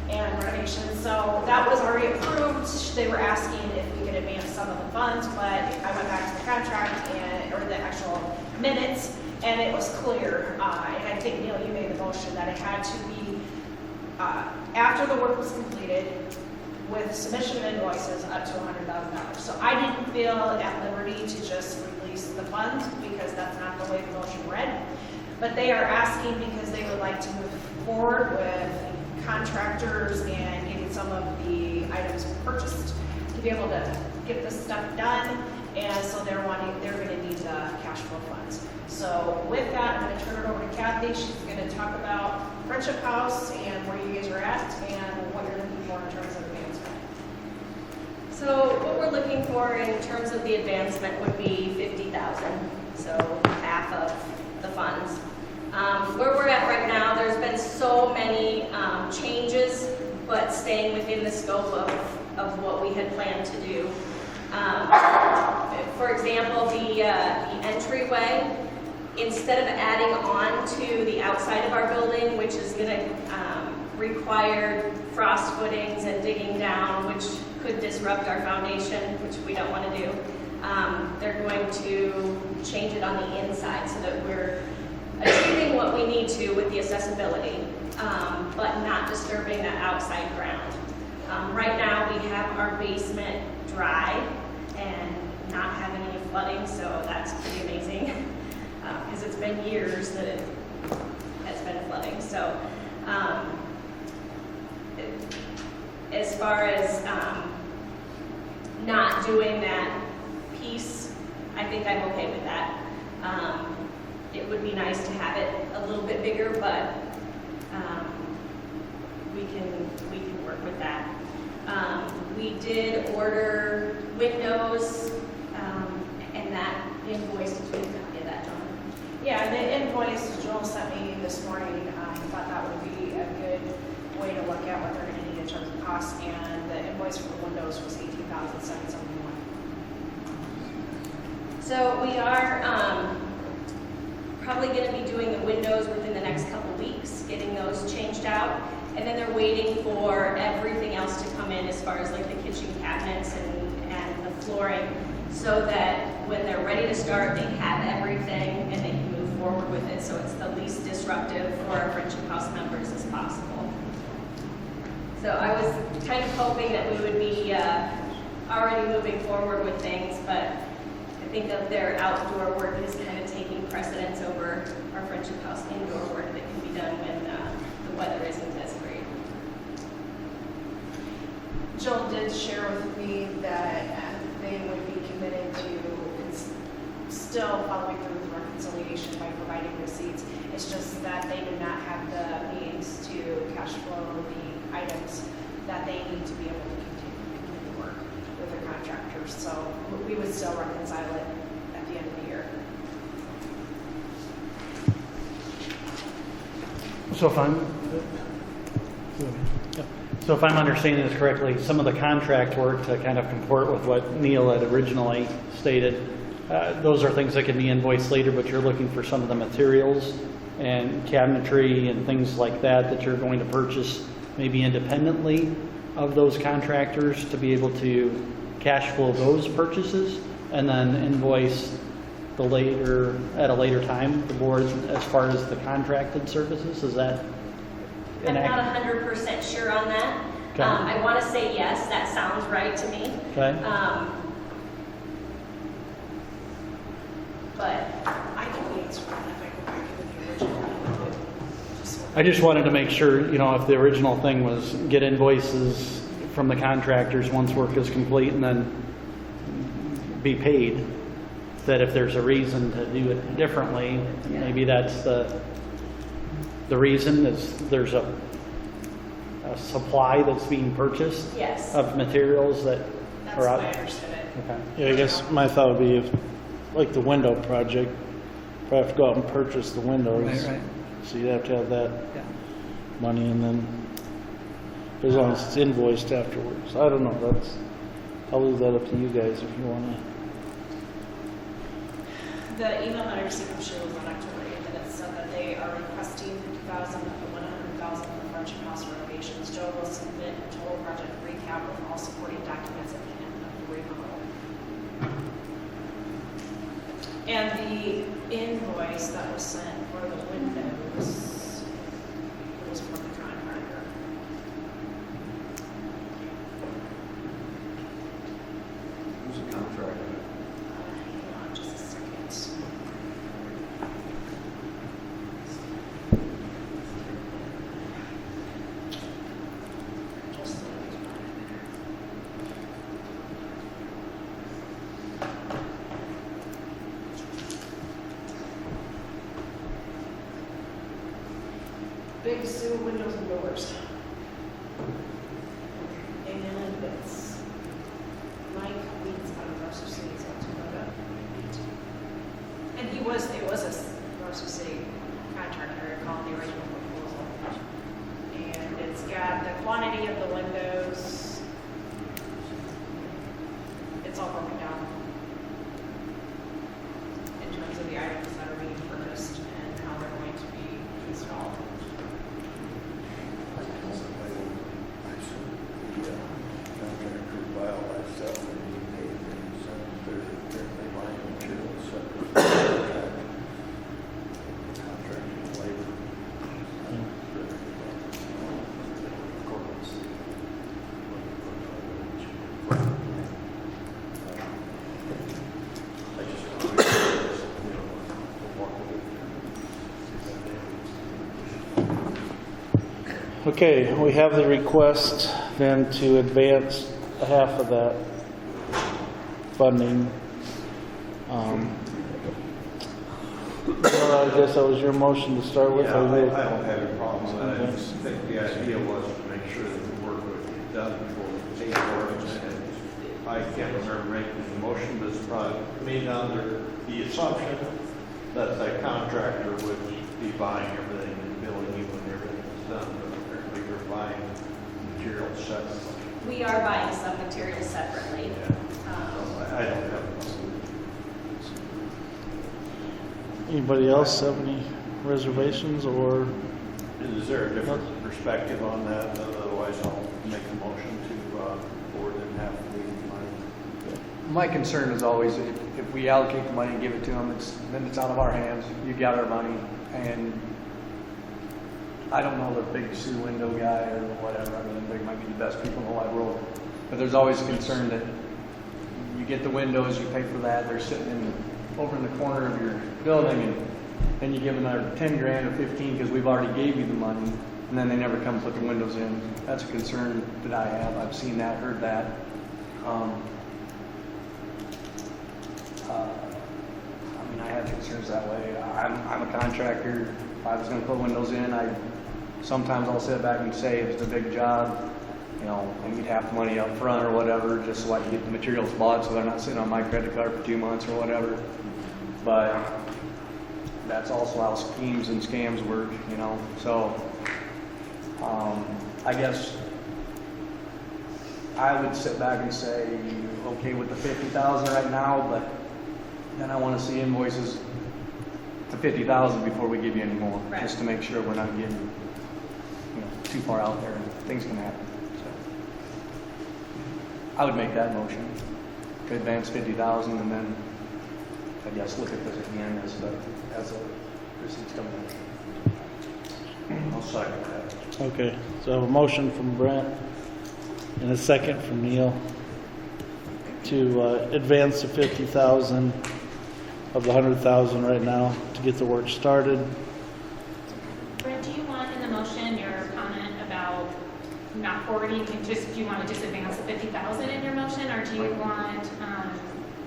and renovations. So that was already approved. They were asking if we could advance some of the funds, but I went back to the contract or the actual minutes, and it was clear. And I think, Neil, you made the motion that it had to be after the work was completed with submission of invoices up to $100,000. So I didn't feel at liberty to just release the funds because that's not the way the motion read. But they are asking because they would like to move forward with contractors and getting some of the items purchased to be able to get this stuff done. And so they're going to need cash flow funds. So with that, I'm going to turn it over to Kathy. She's going to talk about Friendship House and where you guys are at and what you're looking for in terms of advancement. So what we're looking for in terms of the advancement would be $50,000, so half of the funds. Where we're at right now, there's been so many changes, but staying within the scope of what we had planned to do. For example, the entryway, instead of adding on to the outside of our building, which is going to require frost footings and digging down, which could disrupt our foundation, which we don't want to do. They're going to change it on the inside so that we're achieving what we need to with the accessibility, but not disturbing the outside ground. Right now, we have our basement dry and not having any flooding, so that's pretty amazing because it's been years that it has been flooding. So as far as not doing that piece, I think I'm okay with that. It would be nice to have it a little bit bigger, but we can work with that. We did order windows, and that invoice, did we get that done? Yeah, the invoice Joel sent me this morning, I thought that would be a good way to look at what they're going to need in terms of cost, and the invoice for the windows was $18,771. So we are probably going to be doing the windows within the next couple weeks, getting those changed out. And then they're waiting for everything else to come in as far as like the kitchen cabinets and the flooring, so that when they're ready to start, they have everything and they can move forward with it. So it's the least disruptive for our Friendship House members as possible. So I was kind of hoping that we would be already moving forward with things, but I think that their outdoor work is kind of taking precedence over our Friendship House indoor work that can be done when the weather isn't as great. Joel did share with me that they would be committed to still following through with reconciliation by providing receipts. It's just that they do not have the means to cash flow the items that they need to be able to continue to work with their contractors. So we would still reconcile it at the end of the year. So if I'm understanding this correctly, some of the contract work to kind of comport with what Neil had originally stated, those are things that can be invoiced later, but you're looking for some of the materials and cabinetry and things like that you're going to purchase maybe independently of those contractors to be able to cash flow those purchases and then invoice at a later time, the board, as far as the contracted services. Is that I'm not 100% sure on that. Okay. I want to say yes, that sounds right to me. Okay. But I can answer that if I go back into the original. I just wanted to make sure, if the original thing was get invoices from the contractors once work is complete and then be paid, that if there's a reason to do it differently, maybe that's the reason is there's a supply that's being purchased yes, of materials that That's are the out. way I understood it. Okay. Yeah, I guess my thought would be if, like the window project, probably have to go out and purchase the windows. Right. So you'd have to have that Yeah. money and then, as long as it's invoiced afterwards. I don't know, I'll leave that up to you guys if you want to. The email that I received from Sheila was on October 8th. are requesting $50,000 and $100,000 for Friendship House renovations. Joe will submit a total project recap with all supporting documents at the end of the remodel. And the invoice that was sent for the windows was from the contractor. Who's the contractor? Hang on just a second. Just so it's right there. Big Sue Windows and Doors. And it's Mike Weeds out of Mercer City, South Dakota. And it was a Mercer City contractor called the original proposal. And it's got the quantity of the windows. It's all broken down in terms of the items that are being purchased and how they're going to be installed. Contractor buy all that stuff and he paid things, they're buying materials separate. Contractor labor. Okay, we have the request then to advance half of that funding. Well, I guess that was your motion to start with. Yeah, I don't have a problem with that. I just think the idea was to make sure that the work would get done before we pay for it. And I can't remember making the motion, but it's probably made under the assumption that the contractor would be buying everything and billing you when everything is done. But apparently you're buying materials separately. We are buying some materials separately. I don't have a problem. Anybody else have any reservations or? Is there a different perspective on that? Otherwise, I'll make a motion to forward them half of the money. My concern is always if we allocate the money and give it to them, then it's out of our hands. You got our money, and I don't know the Big Sue window guy or whatever. I mean, they might be the best people in the whole wide world, but there's always a concern that you get the windows, you pay for that. They're sitting over in the corner of your building, and then you give them another 10 grand or 15 because we've already gave you the money, and then they never come put the windows in. That's a concern that I have. I've seen that, heard that. I mean, I have concerns that way. I'm a contractor. If I was going to put windows in, sometimes I'll sit back and say if it's a big job, you know, I need half the money up front or whatever, just so I can get the materials bought so they're not sitting on my credit card for 2 months or whatever. But that's also how schemes and scams work, you know. So I guess I would sit back and say, okay with the 50,000 right now, but then I want to see invoices to 50,000 before we give you any more, Right. just to make sure we're not getting, you know, too far out there. Things can happen. So I would make that motion to advance 50,000, and then I guess look at this again as the receipts come in. I'll second that. Okay, so I have a motion from Brent and a second from Neil to advance the 50,000 of the 100,000 right now to get the work started. Brent, do you want in the motion your comment about not forwarding, do you want to just advance the 50,000 in your motion, or do you want,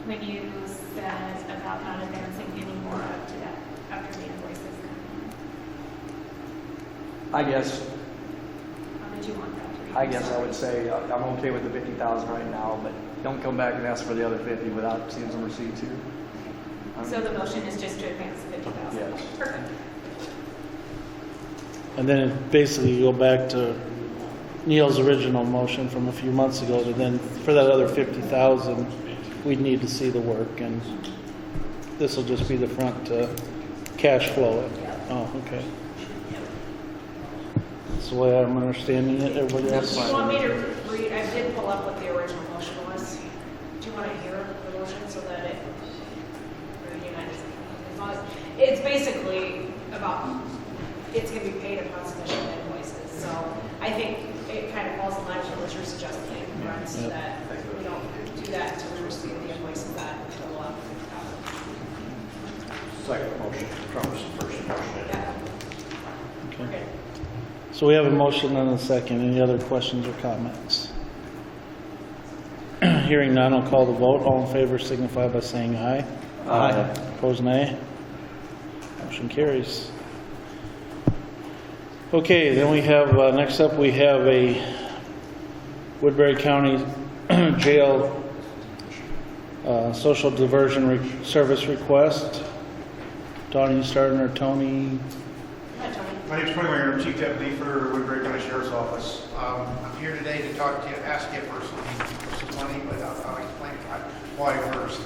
when you said about not advancing any more up to that after the invoices come I guess in? How did you want that to be? I guess I would say I'm okay with the 50,000 right now, but don't come back and ask for the other 50 without seeing some receipts here. So the motion is just to advance the 50,000? Yes. Perfect. And then basically you go back to Neil's original motion from a few months ago to then, for that other 50,000, we'd need to see the work, and this will just be the front to cash flow it. Oh, okay. That's the way I'm understanding it, everybody else? Do you want me to read, I did pull up what the original motion was. Do you want to hear the motion so that it, or you guys, as long as, it's basically about, it's going to be paid upon submission of invoices. So I think it kind of falls in line with what you're suggesting, right? So that we don't do that until we receive the invoices that total up. Second motion trumps the first motion. Yeah. Okay. Okay. So we have a motion and a second. Any other questions or comments? Hearing none, I'll call the vote. All in favor signify by saying aye. Aye. Opposed, nay. Motion carries. Okay, then we have, next up, we have a Woodbury County Jail Social Diversion Service request. Donnie, you starting, or Tony? Hi, Tony. My name's Tony Mayer, I'm Chief Deputy for Woodbury County Sheriff's Office. I'm here today to talk to you, ask you for some money, but I'll explain why first.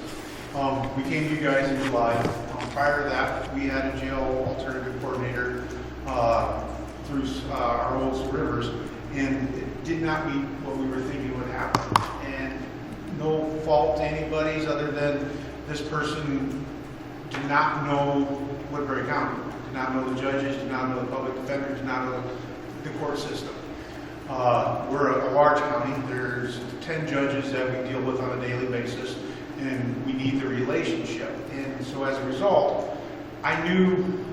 We came to you guys in July. Prior to that, we had a jail alternative coordinator through our old Rivers, and it did not meet what we were thinking would happen. And no fault to anybody's other than this person did not know Woodbury County, did not know the judges, did not know the public defender, did not know the court system. We're a large county. There's 10 judges that we deal with on a daily basis, and we need the relationship. And so as a result, I knew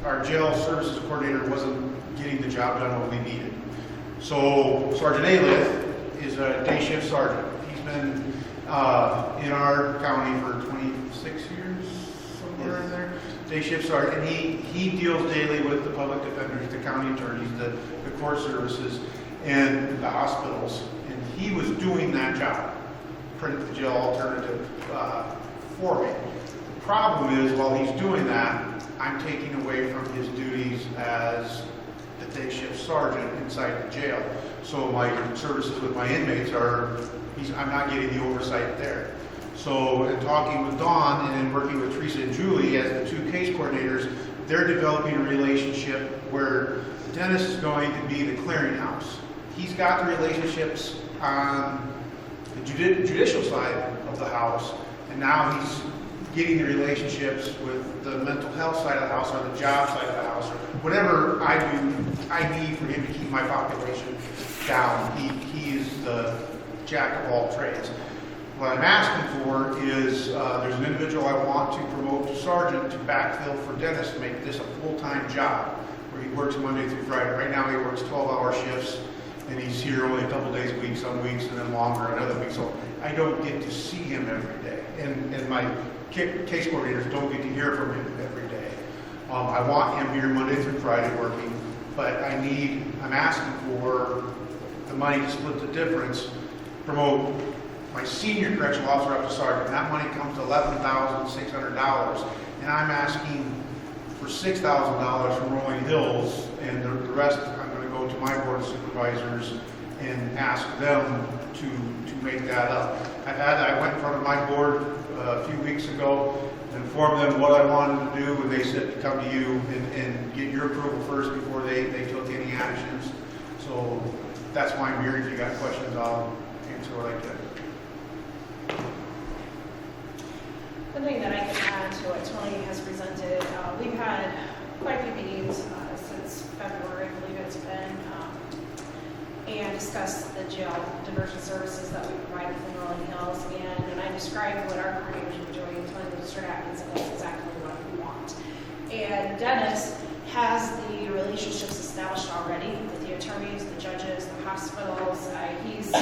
our jail services coordinator wasn't getting the job done what we needed. So Sergeant Alith is a day shift sergeant. He's been in our county for 26 years, somewhere in there. Day shift sergeant. And he deals daily with the public defenders, the county attorneys, the court services, and the hospitals. And he was doing that job, print the jail alternative for me. The problem is, while he's doing that, I'm taking away from his duties as the day shift sergeant inside the jail. So my services with my inmates I'm not getting the oversight there. So in talking with Dawn and in working with Teresa and Julie as the two case coordinators, they're developing a relationship where Dennis is going to be the clearinghouse. He's got the relationships on the judicial side of the house, and now he's getting the relationships with the mental health side of the house or the job side of the house or whatever I need for him to keep my population down. He is the jack of all trades. What I'm asking for is there's an individual I want to promote to sergeant to backfill for Dennis to make this a full-time job where he works Monday through Friday. Right now he works 12-hour shifts and he's here only a couple days a week, some weeks, and then longer another week. So I don't get to see him every day. And my case coordinators don't get to hear from him every day. I want him here Monday through Friday working, but I'm asking for the money to split the difference, promote my senior correctional officer up to sergeant. That money comes to $11,600, and I'm asking for $6,000 from Rolling Hills, and the rest I'm going to go to my board of supervisors and ask them to make that up. I went in front of my board a few weeks ago and informed them what I wanted to do, and they said to come to you and get your approval first before they took any actions. So that's why I'm here. If you got questions, I'll answer what I can. One thing that I can add to what Tony has presented, we've had quite a few meetings since February, I believe it's been, and discussed the jail diversion services that we provide within Rolling Hills. And when I described what our coordinators were doing, Tony was Mr. Atkins, and that's exactly what we want. And Dennis has the relationships established already with the attorneys, the judges, the hospitals. He's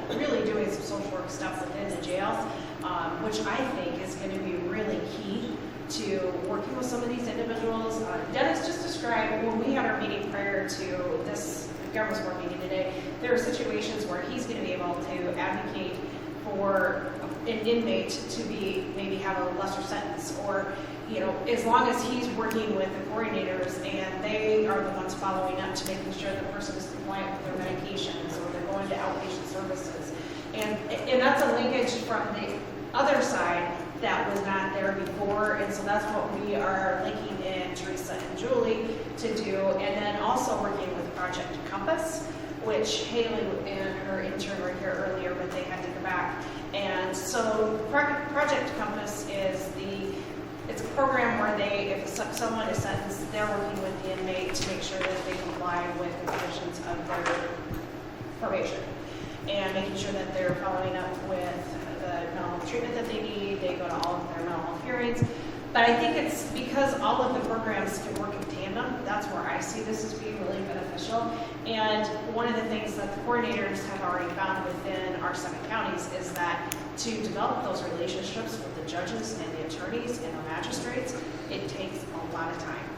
really doing some social work stuff within the jail, which I think is going to be really key to working with some of these individuals. Dennis just described, when we had our meeting prior to this governor's board meeting today, there are situations where he's going to be able to advocate for an inmate to maybe have a lesser sentence, or as long as he's working with the coordinators and they are the ones following up to making sure the person is compliant with their medications or they're going to outpatient services. And that's a linkage from the other side that was not there before, and so that's what we are linking in Teresa and Julie to do, and then also working with Project Compass, which Haley and her intern were here earlier, but they had to go back. And so Project Compass is it's a program where if someone is sentenced, they're working with the inmate to make sure that they comply with the conditions of their probation, and making sure that they're following up with the mental health treatment that they need. They go to all of their mental health hearings. But I think it's because all of the programs can work in tandem. That's where I see this as being really beneficial. And one of the things that the coordinators have already found within our 7 counties is that to develop those relationships with the judges and the attorneys and the magistrates, it takes a lot of time.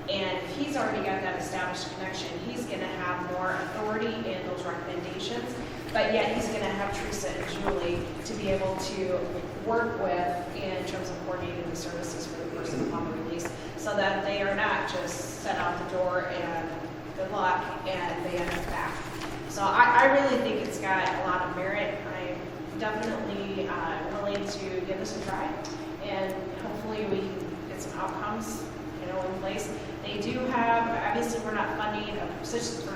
And if he's already got that established connection, he's going to have more authority in those recommendations, but yet he's going to have Teresa and Julie to be able to work with in terms of coordinating the services for the person upon the release, so that they are not just set out the door and good luck and they end up back. So I really think it's got a lot of merit. I'm definitely willing to give this a try, and hopefully we can get some outcomes, in place. They do have, obviously we're not funding a position for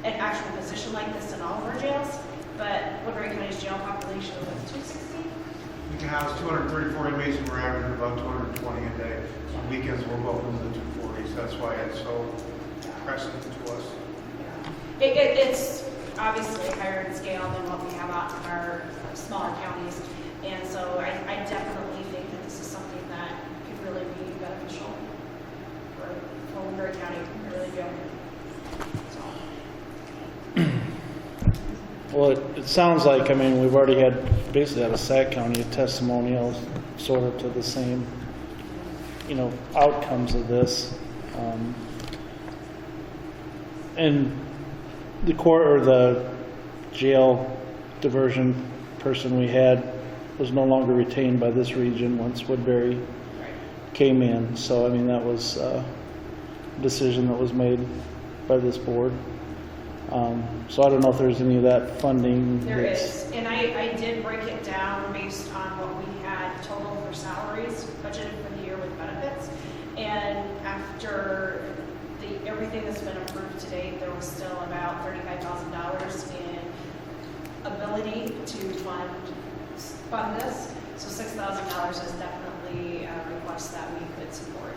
an actual position like this in all of our jails, but Woodbury County's jail population is like 260. We can house 234 inmates, and we're averaging about 220 a day. On weekends, we're well into the 240s. That's why it's so pressing to us. It's obviously higher in scale than what we have out in our smaller counties, and so I definitely think that this is something that could really be beneficial for Woodbury County. I really do. Well, it sounds like, we've already had, basically out of Sac County, a testimonial sort of to the same, outcomes of this. And the court or the jail diversion person we had was no longer retained by this region once Woodbury came in. So, that was a decision that was made by this board. So I don't know if there's any of that funding. There is, and I did break it down based on what we had total for salaries budgeted for the year with benefits. And after everything that's been approved to date, there was still about $35,000 in ability to fund this. So $6,000 is definitely a request that we could support.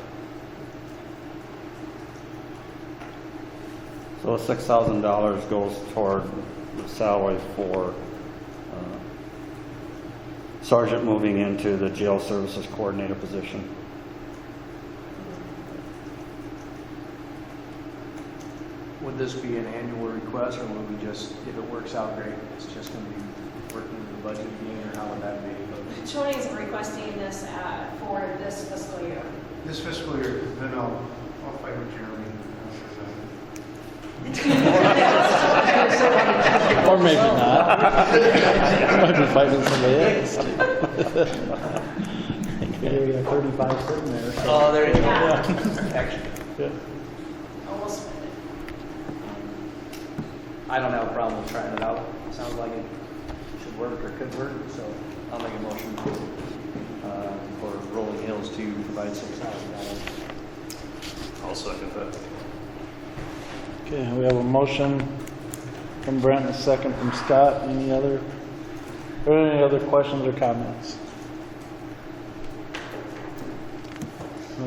So $6,000 goes toward the salary for sergeant moving into the jail services coordinator position. Would this be an annual request, or would we just, if it works out great, it's just going to be working with the budget again, or how would that be? Tony is requesting this for this fiscal year. This fiscal year, then I'll fight with Jeremy. Or maybe not. Might be fighting somebody else. You got 35 sitting there. So. Oh, there you go. Yeah. Action. Yeah. Almost spent it. I don't have a problem with trying it out. Sounds like it should work or could work, so I'll make a motion for Rolling Hills to provide $6,000. I'll second that. Okay, we have a motion from Brent and a second from Scott. Any other questions or comments?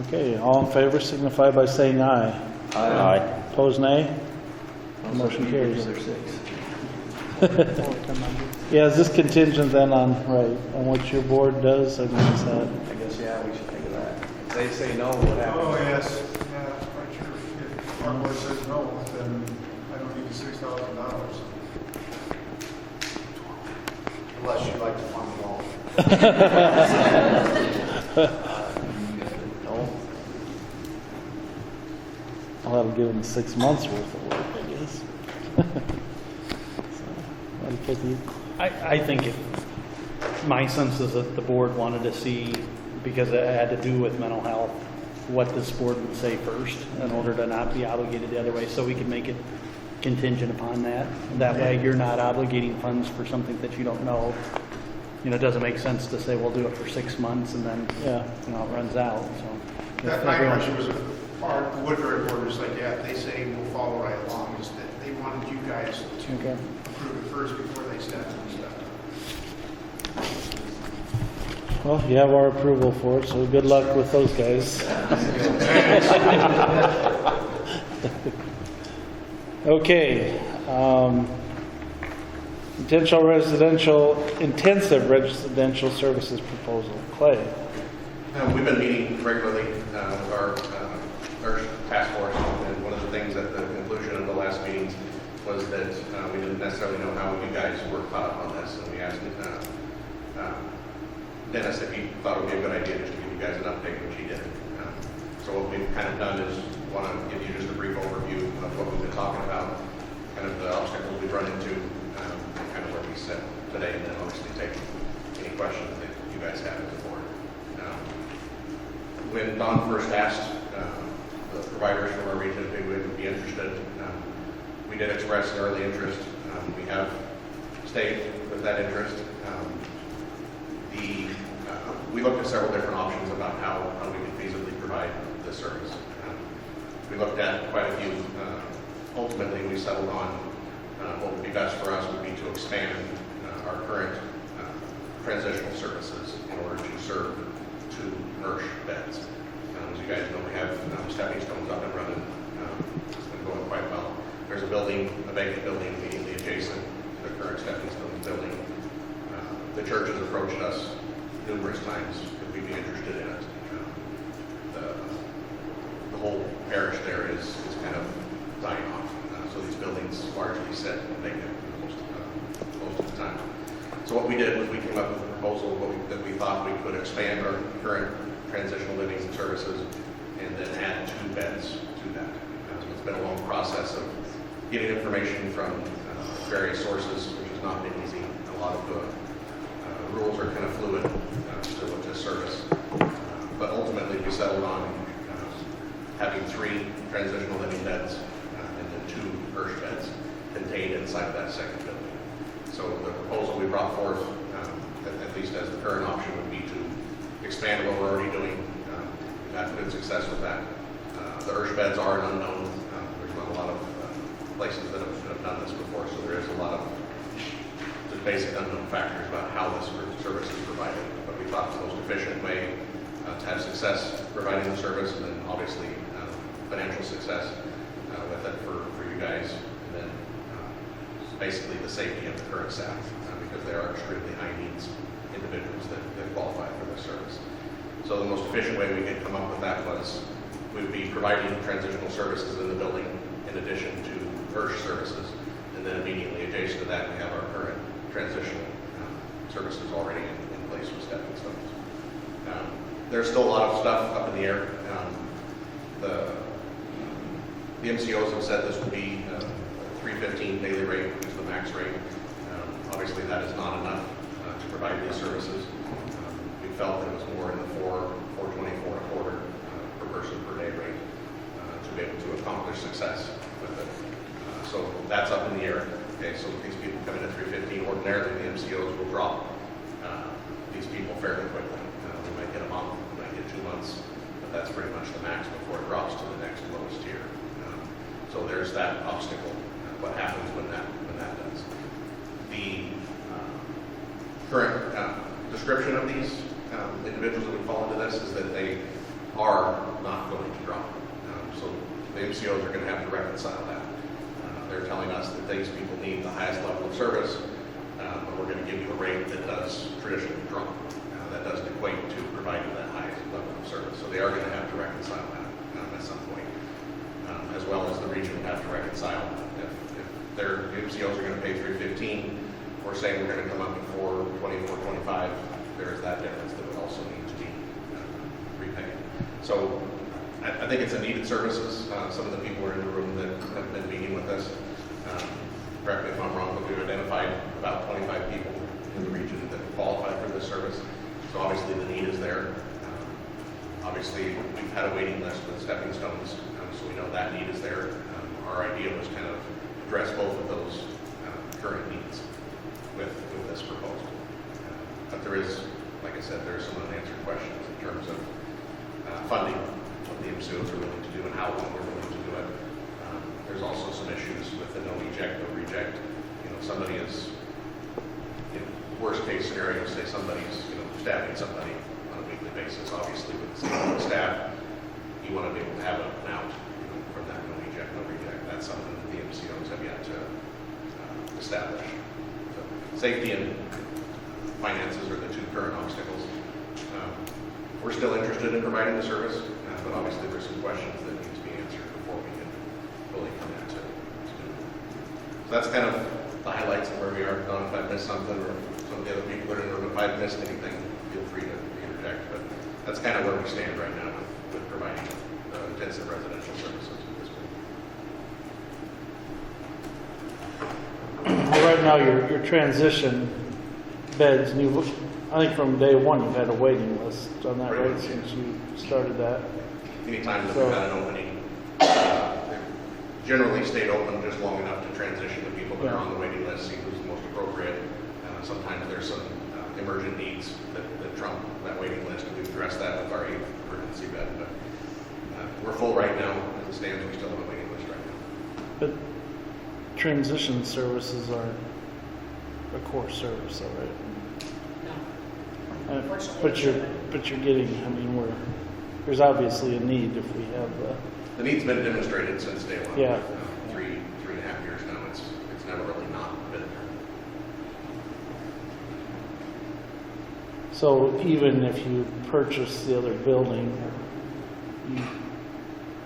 Okay, all in favor signify by saying aye. Aye. Opposed, nay? Motion carries. Yeah, is this contingent then on what your board does? I guess, yeah, we should think of that. If they say no, what happens? Oh, yes. Yeah, right sure. If our board says no, then I don't need the $6,000. Unless you'd like to fund it all. No. I'll have to give them 6 months worth of work, I guess. I think my sense is that the board wanted to see, because it had to do with mental health, what this board would say first in order to not be obligated the other way, so we could make it contingent upon that. That way you're not obligating funds for something that you don't know. It doesn't make sense to say we'll do it for 6 months and then, it runs out, so. That my question was our Woodbury board is like that, they say we'll follow right along, is that they wanted you guys to Okay. approve it first before they step and stuff. Well, you have our approval for it, so good luck with those guys. Okay. Intensive residential services proposal. Clay. We've been meeting regularly with our task force, and one of the things at the conclusion of the last meetings was that we didn't necessarily know how you guys were caught up on this, and we asked Dennis if he thought it would be a good idea just to give you guys an update, which he did. So what we've kind of done is want to give you just a brief overview of what we've been talking about, kind of the obstacles we've run into, and kind of where we sit today, and then obviously take any questions that you guys have as a board. When Don first asked the providers from our region if they would be interested, we did express an early interest. We have stayed with that interest. We looked at several different options about how we could feasibly provide this service. We looked at quite a few. Ultimately, we settled on what would be best for us would be to expand our current transitional services in order to serve 2 MRSH beds. As you guys know, we have stepping stones up and running. It's been going quite well. There's a building, a vacant building immediately adjacent to the current stepping stones building. The church has approached us numerous times if we'd be interested in it. The whole parish there is kind of dying off. So these buildings largely sit vacant most of the time. So what we did was we came up with a proposal that we thought we could expand our current transitional living services and then add 2 beds to that. So it's been a long process of getting information from various sources, which has not been easy. A lot of the rules are kind of fluid still with this service. But ultimately we settled on having 3 transitional living beds and then 2 MRSH beds contained inside of that second building. So the proposal we brought forth, at least as the current option, would be to expand what we're already doing. We've had good success with that. The MRSH beds are an unknown. There's not a lot of places that have done this before, so there is a lot of just basic unknown factors about how this service is provided. But we thought the most efficient way to have success providing the service, and then obviously financial success with it for you guys, and then basically the safety of the current staff, because they are extremely high needs individuals that qualify for this service. So the most efficient way we could come up with that was we would be providing transitional services in the building in addition to MRSH services, and then immediately adjacent to that we have our current transitional services already in place with stepping stones. There's still a lot of stuff up in the air. The MCOs have said this would be $3.15 daily rate, which is the max rate. Obviously, that is not enough to provide these services. We felt that it was more in the $4.24 a quarter per person per day rate to be able to accomplish success with it. So that's up in the air. Okay, so these people come in at $3.15. Ordinarily, the MCOs will drop these people fairly quickly. We might get a month, we might get 2 months, but that's pretty much the max before it drops to the next lowest tier. So there's that obstacle. What happens when that does? The current description of these individuals that would fall into this is that they are not going to drop. So the MCOs are going to have to reconcile that. They're telling us that these people need the highest level of service, but we're going to give you a rate that does traditionally drop. That doesn't equate to providing that highest level of service. So they are going to have to reconcile that at some point, as well as the region would have to reconcile. If their MCOs are going to pay $3.15, we're saying we're going to come up with $4.20, $4.25. There is that difference that would also need to be repaid. So I think it's a needed services. Some of the people are in the room that have been meeting with us. Correct me if I'm wrong, but we've identified about 25 people in the region that qualify for this service. So obviously the need is there. Obviously we've had a waiting list with stepping stones, so we know that need is there. Our idea was kind of address both of those current needs with this proposal. But there is, like I said, there are some unanswered questions in terms of funding what the MCOs are willing to do and how long we're willing to do it. There's also some issues with the no eject, no reject. Somebody is, worst case scenario, say somebody's, stabbing somebody on a weekly basis. Obviously, with staff, you want to be able to have an out, from that no eject, no reject. That's something that the MCOs have yet to establish. So, safety and finances are the two current obstacles. We're still interested in providing the service, but obviously there's some questions that need to be answered before we can fully commit to do it. So that's kind of the highlights of where we are. Don, if I missed something, or some of the other people that are in the room, if I've missed anything, feel free to interject. But that's kind of where we stand right now with providing intensive residential services at this point. Well, right now, your transition beds, and I think from day one, you've had a waiting list on that, right, since you started that? Anytime that we've had an opening, generally stayed open just long enough to transition the people that are on the waiting list, see who's the most appropriate. Sometimes there's some emergent needs that trump that waiting list, and we've addressed that with our 8th emergency bed. But we're full right now. As it stands, we still have a waiting list right now. But transition services are a core service, all right? But you're getting, I mean, there's obviously a need if we have the need's been demonstrated since day one. Yeah. 3.5 years now. It's never really not been there. So even if you purchase the other building,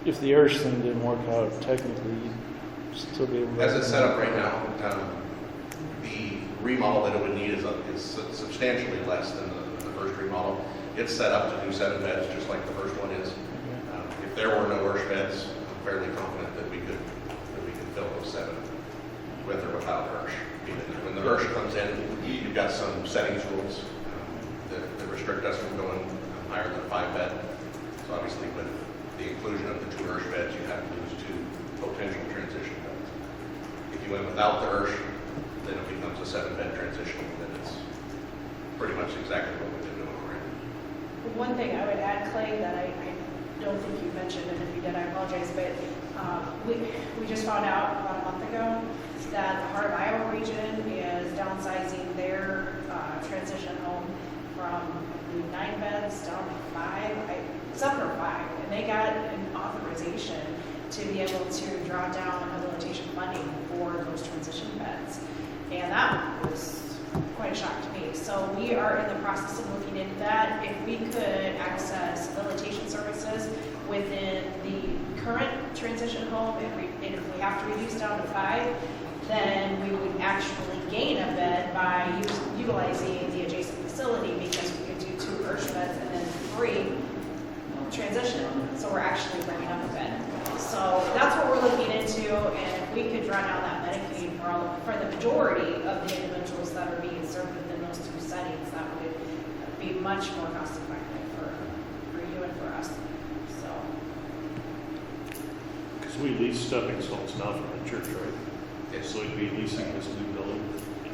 if the IRS thing didn't work out, technically you'd still be able to. As it's set up right now, the remodel that it would need is substantially less than the first remodel. It's set up to do 7 beds, just like the first one is. If there were no IRS beds, I'm fairly confident that we could fill those 7 with or without IRS. When the IRS comes in, you've got some settings rules that restrict us from going higher than a 5-bed. So obviously, with the inclusion of the 2 IRS beds, you have to lose 2 potential transition beds. If you went without the IRS, then it becomes a 7-bed transition, then it's pretty much exactly what we've been doing already. One thing I would add, Clay, that I don't think you mentioned, and if you did, I apologize, but we just found out about a month ago that the Heart of Iowa region is downsizing their transition home from, I believe, 9 beds down to 5, 7 or 5, and they got an authorization to be able to draw down rehabilitation funding for those transition beds, and that was quite a shock to me. So we are in the process of looking into that. If we could access rehabilitation services within the current transition home, and if we have to reduce down to 5, then we would actually gain a bed by utilizing the adjacent facility, because we could do 2 IRS beds and then 3 transition. So we're actually bringing up a bed. So that's what we're looking into, and if we could draw down that Medicaid for the majority of the individuals that are being served within those 2 settings, that would be much more cost effective for you and for us. So. Because we lease stepping stones now from the church, right? Yes. So it'd be leasing this new building?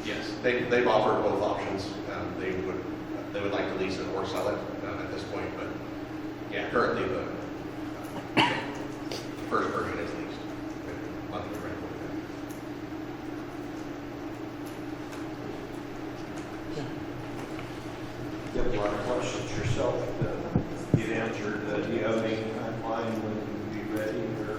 Yes, they've offered both options. They would like to lease it or sell it at this point, but yeah, currently the first version is leased. Monthly rental. You have a lot of questions yourself that get answered. Do you have any timeline when you'll be ready, or?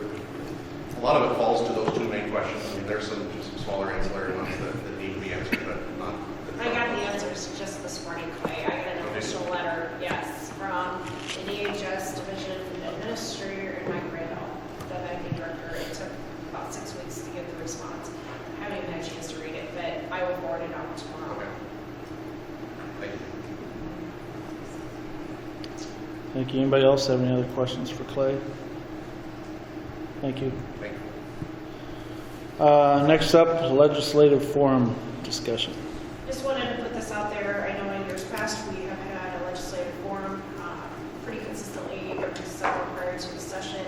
A lot of it falls to those 2 main questions. I mean, there's some smaller ancillary ones that need to be answered, but not. I got the answers just this morning, Clay. I got an official letter, yes, from the DHS Division Administrator in Mike Randall, the medical director. It took about 6 weeks to get the response. I haven't even had a chance to read it, but I will forward it out tomorrow. Okay. Thank you. Thank you. Anybody else have any other questions for Clay? Thank you. Thank you. Next up, legislative forum discussion. Just wanted to put this out there. I know in years past we have had a legislative forum pretty consistently every summer prior to the session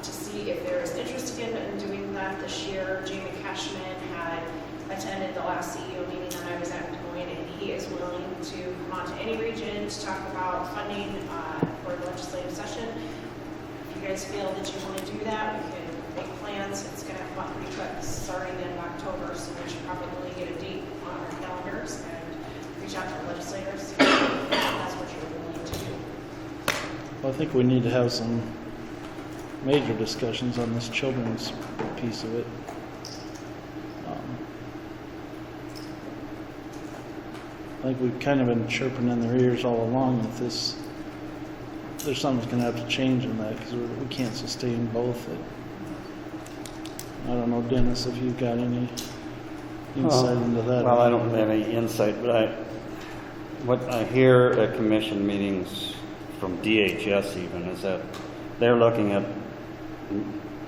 to see if there is interest in doing that this year. Jamie Cashman had attended the last CEO meeting that I was at in Des Moines, and he is willing to come on to any region to talk about funding for the legislative session. If you guys feel that you want to do that, we can make plans. It's going to come up pretty quick, starting in October, so we should probably get a date on our calendars and reach out to our legislators. If that's what you're willing to do. Well, I think we need to have some major discussions on this children's piece of it. I think we've kind of been chirping in their ears all along that this, there's something's going to have to change in that because we can't sustain both. I don't know, Dennis, if you've got any insight into that. Well, I don't have any insight, but what I hear at commission meetings from DHS even is that they're looking at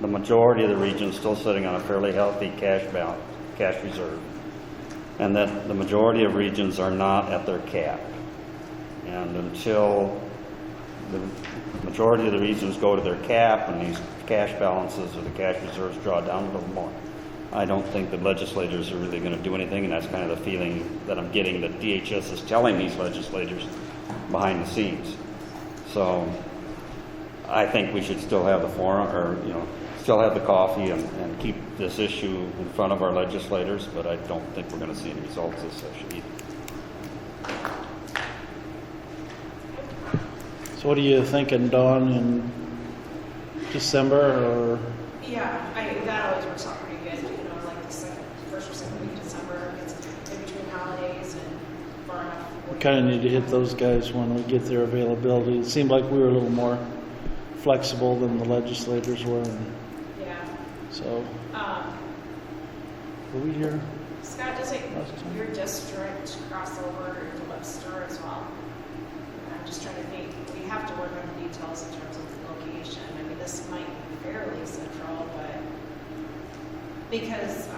the majority of the region still sitting on a fairly healthy cash reserve, and that the majority of regions are not at their cap. And until the majority of the regions go to their cap and these cash balances or the cash reserves draw down a little more, I don't think the legislators are really going to do anything, and that's kind of the feeling that I'm getting that DHS is telling these legislators behind the scenes. So I think we should still have the forum, or still have the coffee and keep this issue in front of our legislators, but I don't think we're going to see any results this session either. So what are you thinking, Dawn, in December or? Yeah, that always works out pretty good, like the first or second week of December. It's in between holidays and far enough. We kind of need to hit those guys when we get their availability. It seemed like we were a little more flexible than the legislators were. Yeah. So, were we here? Scott, does your district cross over into Webster as well? I'm just trying to think. We have to work on the details in terms of the location. I mean, this might be fairly central, but because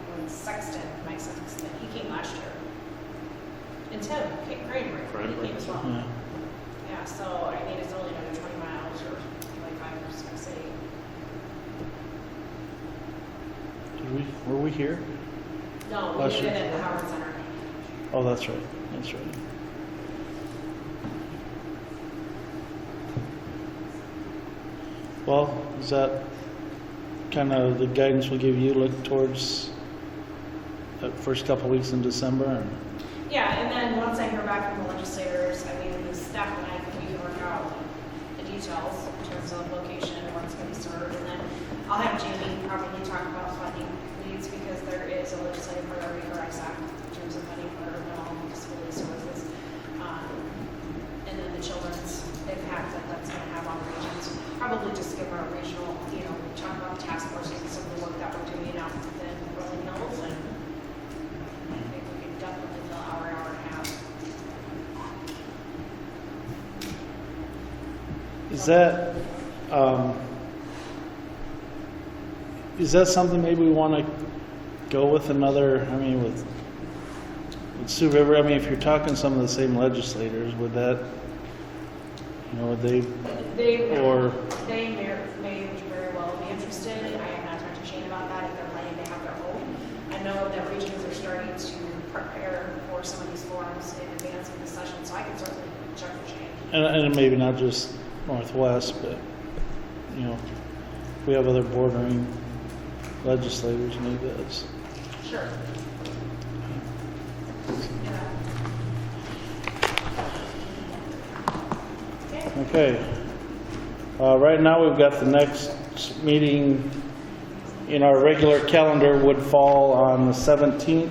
when Mike Sexton, he came last year. And Tim Kramer, he came as well. Yeah. Yeah, so I mean, it's only another 20 miles or 25 or 6, 8. Were we here? No, we Last did it year? at the Howard Center. Oh, that's right. That's right. Well, is that kind of the guidance we'll give you, look towards the first couple weeks in December? Yeah, and then once I hear back from the legislators, I mean, the staff and I, we can work out the details in terms of location and what's going to be served. And then I'll have Jamie probably talk about funding needs because there is a legislative priority for ISAC in terms of funding for mental health disability services. And then the children's impact that that's going to have on regions. Probably just give our regional, talk about the task forces and some of the work that we're doing out within Rolling Hills, and I think we can definitely fill hour and a half. Is that something maybe we want to go with another, with Sioux River? I mean, if you're talking some of the same legislators, would that, would they They may very well be interested. I have not talked to Shane about that if they're planning to have their own. I know that regions are starting to prepare for some of these forums in advance of the session, so I can certainly check for Shane. and maybe not just Northwest, but, if we have other bordering legislators, maybe that's. Sure. Okay. Right now, we've got the next meeting in our regular calendar would fall on the 27th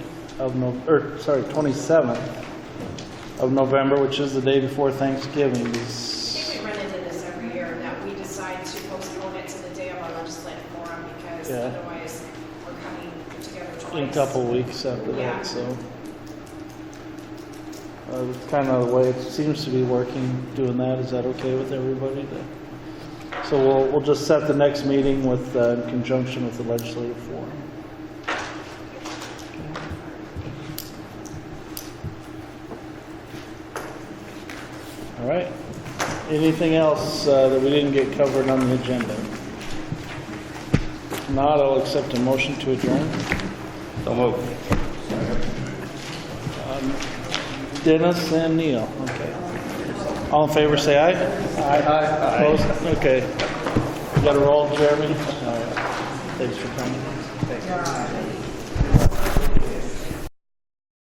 of November, which is the day before Thanksgiving. I think we run into this every year, that we decide to postpone it to the day of our legislative forum because otherwise we're coming together twice. In a couple weeks after Yeah. that, so. Kind of the way it seems to be working, doing that. Is that okay with everybody? So we'll just set the next meeting with in conjunction with the legislative forum. All right. Anything else that we didn't get covered on the agenda? If not, I'll accept a motion to adjourn. So moved. Dennis and Neil. Okay. All in favor, say aye. Aye. Opposed? Okay. You got to roll, Jeremy? All right. Thanks for coming. Thank you.